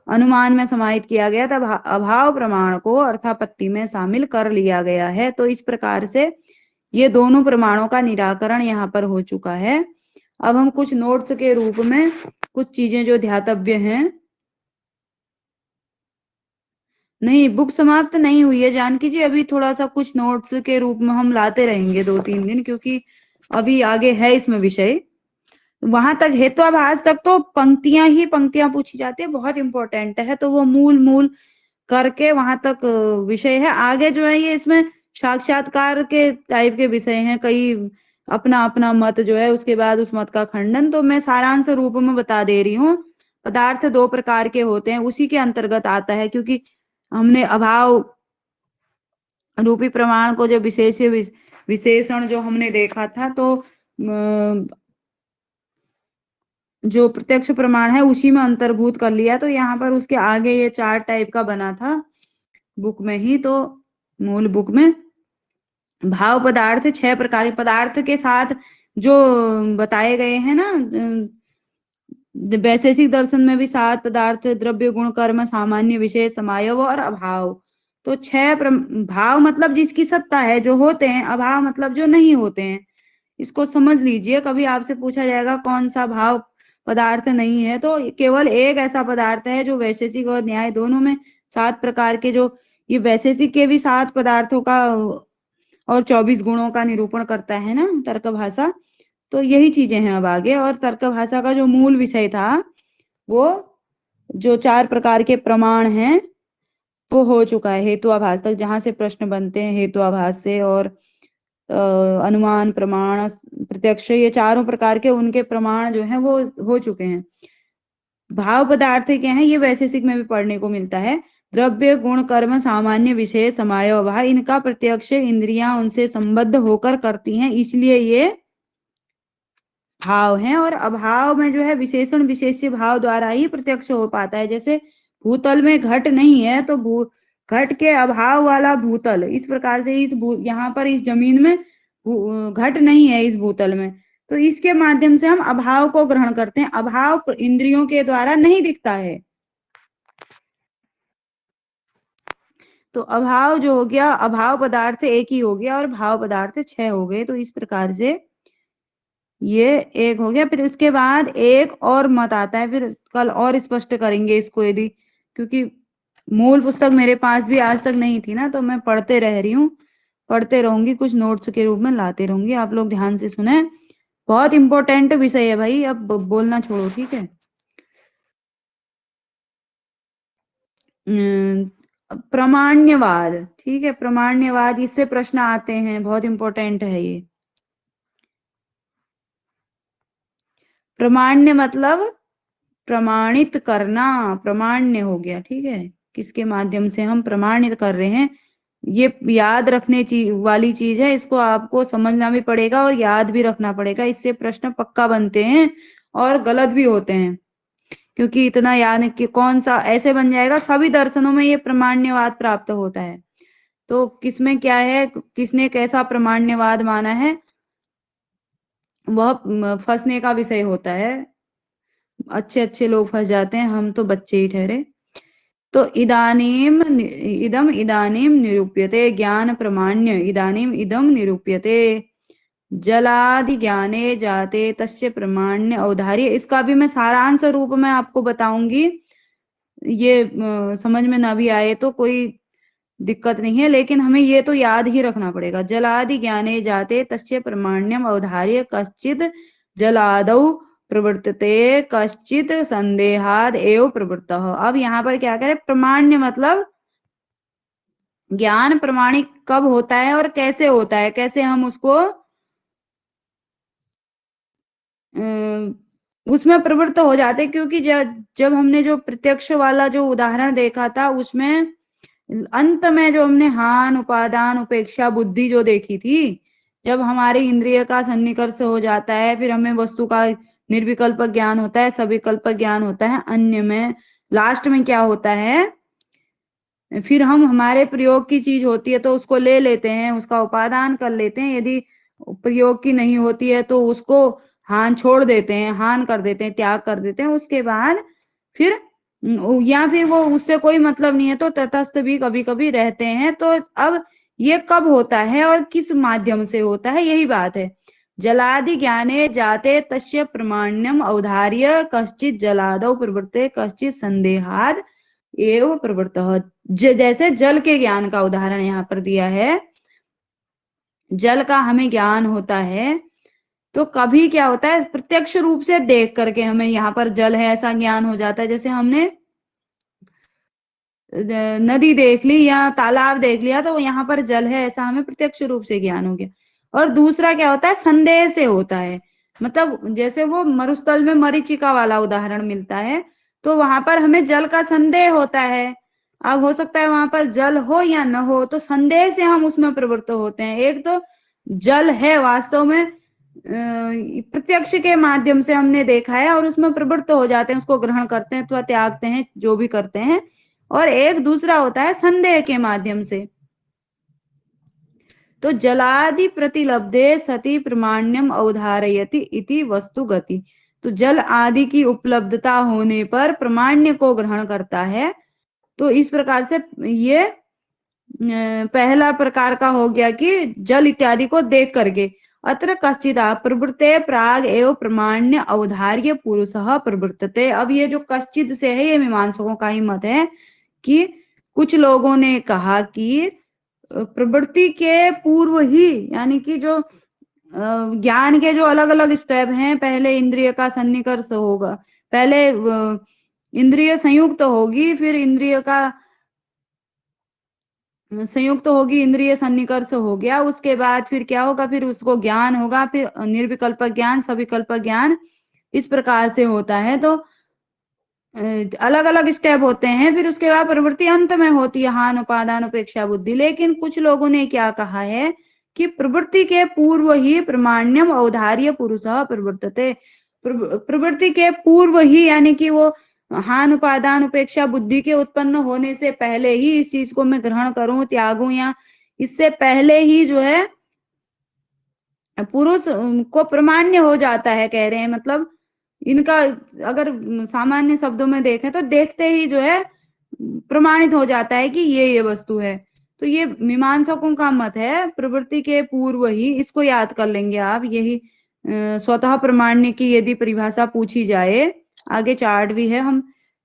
अनुमान में समाहित किया गया तब अभाव प्रमाण को अर्थापत्ति में शामिल कर लिया गया है। तो इस प्रकार से ये दोनों प्रमाणों का निराकरण यहाँ पर हो चुका है। अब हम कुछ नोट्स के रूप में कुछ चीजें जो ध्यातव्य हैं, नहीं बुक समाप्त नहीं हुई है जानकी जी, अभी थोड़ा सा कुछ नोट्स के रूप में हम लाते रहेंगे 2-3 दिन, क्योंकि अभी आगे है इसमें विषय। वहां तक हेत्वाभास तक तो पंक्तियां ही पंक्तियां पूछी जाती है, बहुत इंपॉर्टेंट है। तो वो मूल करके वहां तक विषय है। आगे जो है ये इसमें साक्षात्कार के टाइप के विषय हैं, कई अपना अपना मत जो है, उसके बाद उस मत का खंडन। तो मैं सारांश रूप में बता दे रही हूँ। पदार्थ दो प्रकार के होते हैं, उसी के अंतर्गत आता है, क्योंकि हमने अभाव रूपी प्रमाण को जो विशेषण जो हमने देखा था, तो जो प्रत्यक्ष प्रमाण है उसी में अंतर्भूत कर लिया। तो यहाँ पर उसके आगे ये 4 टाइप का बना था बुक में ही, तो मूल बुक में भाव पदार्थ 6 प्रकार के पदार्थ के साथ जो बताए गए हैं ना, वैशेषिक दर्शन में भी 7 पदार्थ, द्रव्य गुण कर्म सामान्य विशेष समायव और अभाव। तो 6 भाव मतलब जिसकी सत्ता है, जो होते हैं, अभाव मतलब जो नहीं होते हैं। इसको समझ लीजिए, कभी आपसे पूछा जाएगा कौन सा भाव पदार्थ नहीं है, तो केवल एक ऐसा पदार्थ है जो वैशेषिक और न्याय दोनों में 7 प्रकार के, जो ये वैशेषिक के भी 7 पदार्थों का और 24 गुणों का निरूपण करता है ना तर्क भाषा। तो यही चीजें हैं अब आगे। और तर्क भाषा का जो मूल विषय था, वो जो 4 प्रकार के प्रमाण हैं वो हो चुका है। हेतुआभास तक जहां से प्रश्न बनते हैं, हेतुआभास से, और अनुमान प्रमाण प्रत्यक्ष, ये चारों प्रकार के उनके प्रमाण जो हैं वो हो चुके हैं। भाव पदार्थ क्या है, ये वैशेषिक में भी पढ़ने को मिलता है। द्रव्य गुण कर्म सामान्य विषय समायो भाव, इनका प्रत्यक्ष इंद्रियां उनसे संबद्ध होकर करती हैं, इसलिए ये भाव हैं। और अभाव में जो है विशेषण विशेष्य भाव द्वारा ही प्रत्यक्ष हो पाता है। जैसे भूतल में घट नहीं है, तो घट के अभाव वाला भूतल, इस प्रकार से यहाँ पर इस जमीन में घट नहीं है इस भूतल में, तो इसके माध्यम से हम अभाव को ग्रहण करते हैं। अभाव इंद्रियों के द्वारा नहीं दिखता है। तो अभाव जो हो गया, अभाव पदार्थ एक ही हो गया और भाव पदार्थ 6 हो गए। तो इस प्रकार से ये एक हो गया। फिर उसके बाद एक और मत आता है, फिर कल और स्पष्ट करेंगे इसको, यदि, क्योंकि मूल पुस्तक मेरे पास भी आज तक नहीं थी ना, तो मैं पढ़ते रह रही हूँ, पढ़ते रहूंगी, कुछ नोट्स के रूप में लाते रहूंगी। आप लोग ध्यान से सुने, बहुत इंपॉर्टेंट विषय है भाई। अब बोलना छोड़ो, ठीक है। प्रमाण्यवाद, ठीक है, प्रमाण्यवाद, इससे प्रश्न आते हैं, बहुत इंपॉर्टेंट है ये। प्रमाण्य मतलब प्रमाणित करना, प्रमाण्य हो गया, ठीक है, किसके माध्यम से हम प्रमाणित कर रहे हैं, ये याद रखने वाली चीज है। इसको आपको समझना भी पड़ेगा और याद भी रखना पड़ेगा, इससे प्रश्न पक्का बनते हैं और गलत भी होते हैं। क्योंकि इतना याद कि कौन सा ऐसे बन जाएगा, सभी दर्शनों में ये प्रमाण्यवाद प्राप्त होता है। तो किसमें क्या है, किसने कैसा प्रमाण्यवाद माना है, वह फंसने का विषय होता है। अच्छे अच्छे लोग फंस जाते हैं, हम तो बच्चे ही ठहरे। तो इदानीम इदानीम निरूप्यते ज्ञान प्रमाण्य, इदानीम इदम निरूप्यते जलादि ज्ञाने जाते तस्य प्रमाण्य औदार्य। इसका भी मैं सारांश रूप में आपको बताऊंगी, ये समझ में ना भी आए तो कोई दिक्कत नहीं है, लेकिन हमें ये तो याद ही रखना पड़ेगा। जलादि ज्ञाने जाते तस्य प्रमाण्यम अवधार्य कश्चित जलादौ प्रवर्तते कश्चित संदेहाद एव प्रवृत्त। अब यहाँ पर क्या करें, प्रमाण्य मतलब ज्ञान प्रमाणिक कब होता है और कैसे होता है, कैसे हम उसको उसमें प्रवृत्त हो जाते। क्योंकि जब हमने जो प्रत्यक्ष वाला जो उदाहरण देखा था, उसमें अंत में जो हमने हान उपादान उपेक्षा बुद्धि जो देखी थी, जब हमारी इंद्रिय का सन्निकर्ष हो जाता है, फिर हमें वस्तु का निर्विकल्प ज्ञान होता है, सविकल्प ज्ञान होता है, अन्य में लास्ट में क्या होता है, फिर हम हमारे प्रयोग की चीज होती है तो उसको ले लेते हैं, उसका उपादान कर लेते हैं। यदि प्रयोग की नहीं होती है तो उसको हान छोड़ देते हैं, हान कर देते हैं, त्याग कर देते हैं। उसके बाद फिर या फिर वो उससे कोई मतलब नहीं है तो तटस्थ भी कभी कभी रहते हैं। तो अब ये कब होता है और किस माध्यम से होता है, यही बात है। जलादि ज्ञाने जाते तस्य प्रमाण्यम औदार्य कश्चित जलादौ प्रवृत्ते कश्चित संदेहाद एव प्रवृत्तः। जैसे जल के ज्ञान का उदाहरण यहाँ पर दिया है, जल का हमें ज्ञान होता है तो कभी क्या होता है, प्रत्यक्ष रूप से देख करके हमें यहाँ पर जल है ऐसा ज्ञान हो जाता है। जैसे हमने नदी देख ली या तालाब देख लिया तो यहाँ पर जल है ऐसा हमें प्रत्यक्ष रूप से ज्ञान हो गया। और दूसरा क्या होता है, संदेह से होता है। मतलब जैसे वो मरुस्थल में मरीचिका वाला उदाहरण मिलता है, तो वहां पर हमें जल का संदेह होता है। अब हो सकता है वहां पर जल हो या न हो, तो संदेह से हम उसमें प्रवृत्त होते हैं। एक तो जल है वास्तव में, प्रत्यक्ष के माध्यम से हमने देखा है और उसमें प्रवृत्त हो जाते हैं, उसको ग्रहण करते हैं अथवा त्यागते हैं, जो भी करते हैं। और एक दूसरा होता है संदेह के माध्यम से। तो जलादि प्रतिलब्धे सति प्रमाण्यम अवधारयति इति वस्तुगति। तो जल आदि की उपलब्धता होने पर प्रमाण्य को ग्रहण करता है। तो इस प्रकार से ये पहला प्रकार का हो गया कि जल इत्यादि को देख करके। अत्र कश्चिदा प्रवृत्ते प्राग एवं प्रमाण्य अवधार्य पुरुषः प्रवृत्तते। अब ये जो कश्चित से है, ये मीमांसकों का ही मत है कि कुछ लोगों ने कहा कि प्रवृत्ति के पूर्व ही, यानी कि जो ज्ञान के जो अलग अलग स्टेप हैं, पहले इंद्रिय का सन्निकर्ष होगा, पहले इंद्रिय संयुक्त होगी, फिर इंद्रिय का संयुक्त होगी, इंद्रिय सन्निकर्ष हो गया, उसके बाद फिर क्या होगा, फिर उसको ज्ञान होगा, फिर निर्विकल्प ज्ञान, सविकल्प ज्ञान, इस प्रकार से होता है। तो अलग अलग स्टेप होते हैं। फिर उसके बाद प्रवृत्ति अंत में होती है, हान उपादान उपेक्षा बुद्धि। लेकिन कुछ लोगों ने क्या कहा है कि प्रवृत्ति के पूर्व ही प्रमाण्यम अवधार्य पुरुषः प्रवर्तते। प्रवृत्ति के पूर्व ही, यानी कि वो हान उपादान उपेक्षा बुद्धि के उत्पन्न होने से पहले ही इस चीज को मैं ग्रहण करूं, त्यागूं, या इससे पहले ही जो है पुरुष को प्रमाण्य हो जाता है, कह रहे हैं। मतलब इनका अगर सामान्य शब्दों में देखें तो देखते ही जो है प्रमाणित हो जाता है कि ये वस्तु है। तो ये मीमांसकों का मत है, प्रवृत्ति के पूर्व ही। इसको याद कर लेंगे आप, यही स्वतः प्रमाण्य की यदि परिभाषा पूछी जाए, आगे चार्ट भी है, हम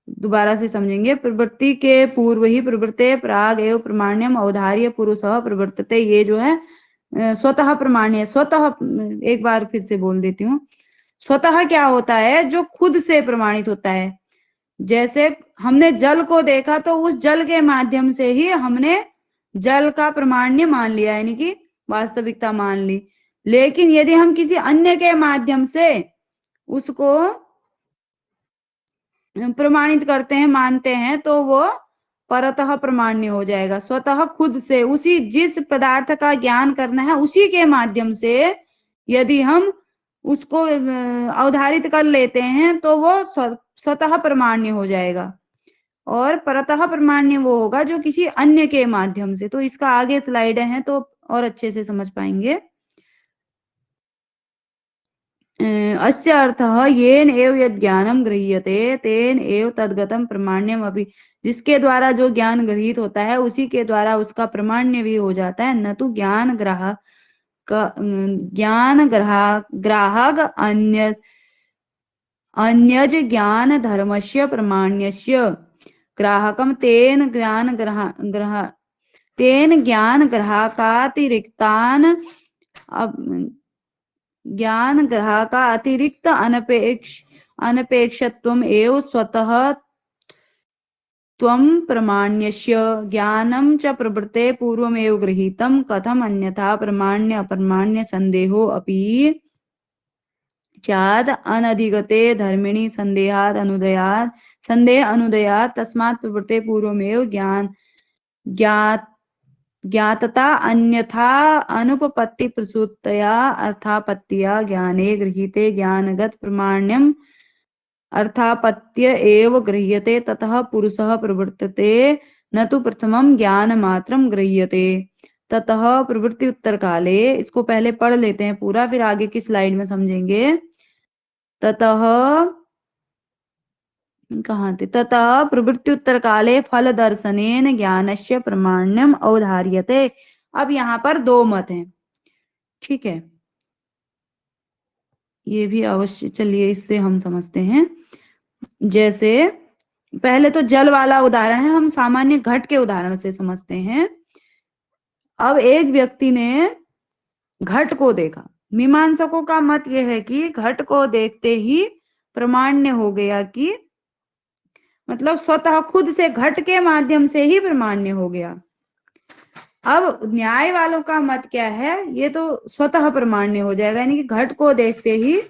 दोबारा से समझेंगे। प्रवृत्ति के पूर्व ही प्रवृत्ते प्राग एवं प्रमाण्यम अवधार्य पुरुषः प्रवर्तते, ये जो है स्वतः प्रमाण्य। स्वतः, एक बार फिर से बोल देती हूँ, स्वतः क्या होता है, जो खुद से प्रमाणित होता है। जैसे हमने जल को देखा तो उस जल के माध्यम से ही हमने जल का प्रमाण्य मान लिया, यानी कि वास्तविकता मान ली। लेकिन यदि हम किसी अन्य के माध्यम से उसको प्रमाणित करते हैं, मानते हैं, तो वो परतः प्रमाण्य हो जाएगा। स्वतः खुद से, उसी जिस पदार्थ का ज्ञान करना है उसी के माध्यम से यदि हम उसको अवधारित कर लेते हैं तो वो स्वतः प्रमाण्य हो जाएगा। और परतः प्रमाण्य वो होगा जो किसी अन्य के माध्यम से। तो इसका आगे स्लाइड है तो और अच्छे से समझ पाएंगे। अस्य अर्थः येन एव यद् ज्ञानम गृह्यते तेन एव तद्गतं प्रमाण्यम अपि। जिसके द्वारा जो ज्ञान गृहीत होता है उसी के द्वारा उसका प्रमाण्य भी हो जाता है। न तो ज्ञान ग्राहक अन्यज ज्ञान धर्मस्य प्रमाण्यस्य ग्राहकम तेन ज्ञान ग्राहकातिरिक्तान ज्ञान ग्राहका अतिरिक्त अनपेक्षत्वम एव स्वतः त्वं प्रमाण्यस्य ज्ञानं च प्रवृत्ते पूर्वमेव गृहीतं कथम अन्यथा प्रमाण्य अप्रमाण्य संदेहो अपि चाद अनधिगते धर्मिणि संदेह अनुदयात् तस्मात् प्रवृत्ते पूर्वमेव ज्ञातता अन्यथा अनुपपत्ति प्रसूतया अर्थापत्तिया ज्ञाने गृहीते ज्ञानगत प्रमाण्यम अर्थापत्य एव गृह्यते ततः पुरुषः प्रवर्तते न तो प्रथमम ज्ञान मात्रम गृह्यते। ततः प्रवृत्ति उत्तर काले, इसको पहले पढ़ लेते हैं पूरा, फिर आगे की स्लाइड में समझेंगे। ततः कहाँ थे, ततः प्रवृत्ति उत्तर काले फल दर्शनेन ज्ञानस्य प्रमाण्यम अवधार्यते। अब यहाँ पर दो मत हैं, ठीक है, ये भी अवश्य, चलिए इससे हम समझते हैं। जैसे पहले तो जल वाला उदाहरण है, हम सामान्य घट के उदाहरण से समझते हैं। अब एक व्यक्ति ने घट को देखा, मीमांसकों का मत यह है कि घट को देखते ही प्रमाण्य हो गया, कि मतलब स्वतः खुद से घट के माध्यम से ही प्रमाण्य हो गया। अब न्याय वालों का मत क्या है, ये तो स्वतः प्रमाण्य हो जाएगा, यानी कि घट को देखते ही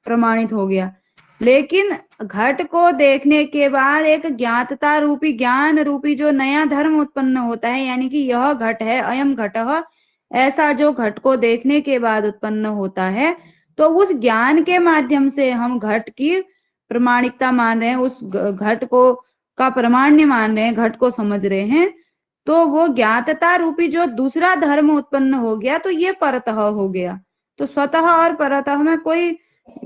प्रमाणित हो गया। लेकिन घट को देखने के बाद एक ज्ञातता रूपी, ज्ञान रूपी जो नया धर्म उत्पन्न होता है, यानी कि यह घट है, अयम घटः, ऐसा जो घट को देखने के बाद उत्पन्न होता है, तो उस ज्ञान के माध्यम से हम घट की प्रमाणिकता मान रहे हैं, उस घट को का प्रामाण्य मान रहे हैं, घट को समझ रहे हैं। तो वो ज्ञातता रूपी जो दूसरा धर्म उत्पन्न हो गया, तो ये परतः हो गया। तो स्वतः और परतः में कोई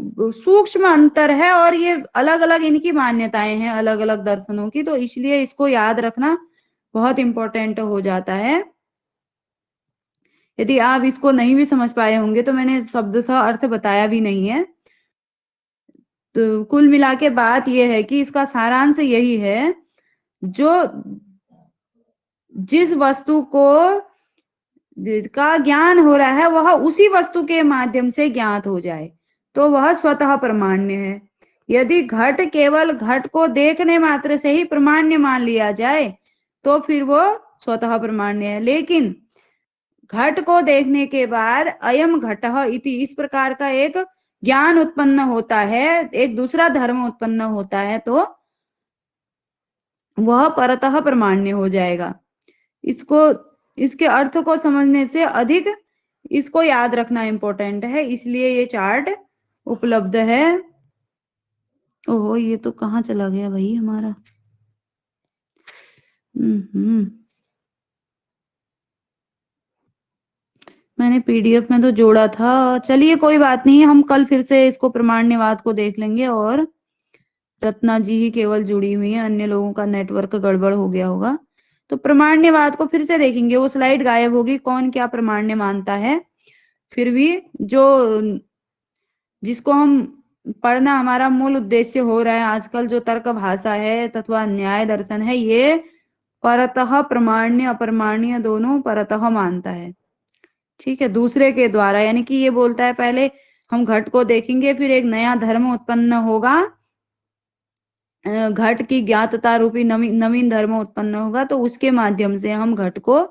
सूक्ष्म अंतर है, और ये अलग अलग इनकी मान्यताएं हैं, अलग अलग दर्शनों की। तो इसलिए इसको याद रखना बहुत इंपॉर्टेंट हो जाता है। यदि आप इसको नहीं भी समझ पाए होंगे तो मैंने शब्दशः अर्थ बताया भी नहीं है। तो कुल मिला के बात यह है कि इसका सारांश यही है, जो जिस वस्तु को का ज्ञान हो रहा है वह उसी वस्तु के माध्यम से ज्ञात हो जाए, तो वह स्वतः प्रमाण्य है। यदि घट केवल घट को देखने मात्र से ही प्रमाण्य मान लिया जाए तो फिर वो स्वतः प्रमाण्य है। लेकिन घट को देखने के बाद अयम घटः इति, इस प्रकार का एक ज्ञान उत्पन्न होता है, एक दूसरा धर्म उत्पन्न होता है, तो वह परतः प्रमाण्य हो जाएगा। इसको, इसके अर्थ को समझने से अधिक इसको याद रखना इंपॉर्टेंट है, इसलिए ये चार्ट उपलब्ध है। ओहो, ये तो कहाँ चला गया भाई हमारा। मैंने पीडीएफ में तो जोड़ा था। चलिए कोई बात नहीं, हम कल फिर से इसको प्रमाण्यवाद को देख लेंगे। और रत्ना जी ही केवल जुड़ी हुई हैं, अन्य लोगों का नेटवर्क गड़बड़ हो गया होगा। तो प्रमाण्यवाद को फिर से देखेंगे, वो स्लाइड गायब होगी, कौन क्या प्रमाण्य मानता है। फिर भी जो जिसको हम पढ़ना हमारा मूल उद्देश्य हो रहा है आजकल, जो तर्क भाषा है तथा न्याय दर्शन है, ये परतः प्रमाण्य अप्रमाण्य दोनों परतः मानता है। ठीक है, दूसरे के द्वारा, यानी कि ये बोलता है पहले हम घट को देखेंगे, फिर एक नया धर्म उत्पन्न होगा, घट की ज्ञातता रूपी नवीन धर्म उत्पन्न होगा, तो उसके माध्यम से हम घट को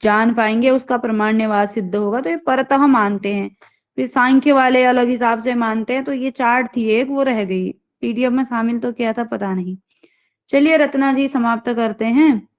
जान पाएंगे, उसका प्रमाण्यवाद सिद्ध होगा। तो ये परतः मानते हैं। फिर सांख्य वाले अलग हिसाब से मानते हैं। तो ये चार्ट थी एक, वो रह गई, पीडीएफ में शामिल तो किया था, पता नहीं। चलिए रत्ना जी समाप्त करते हैं।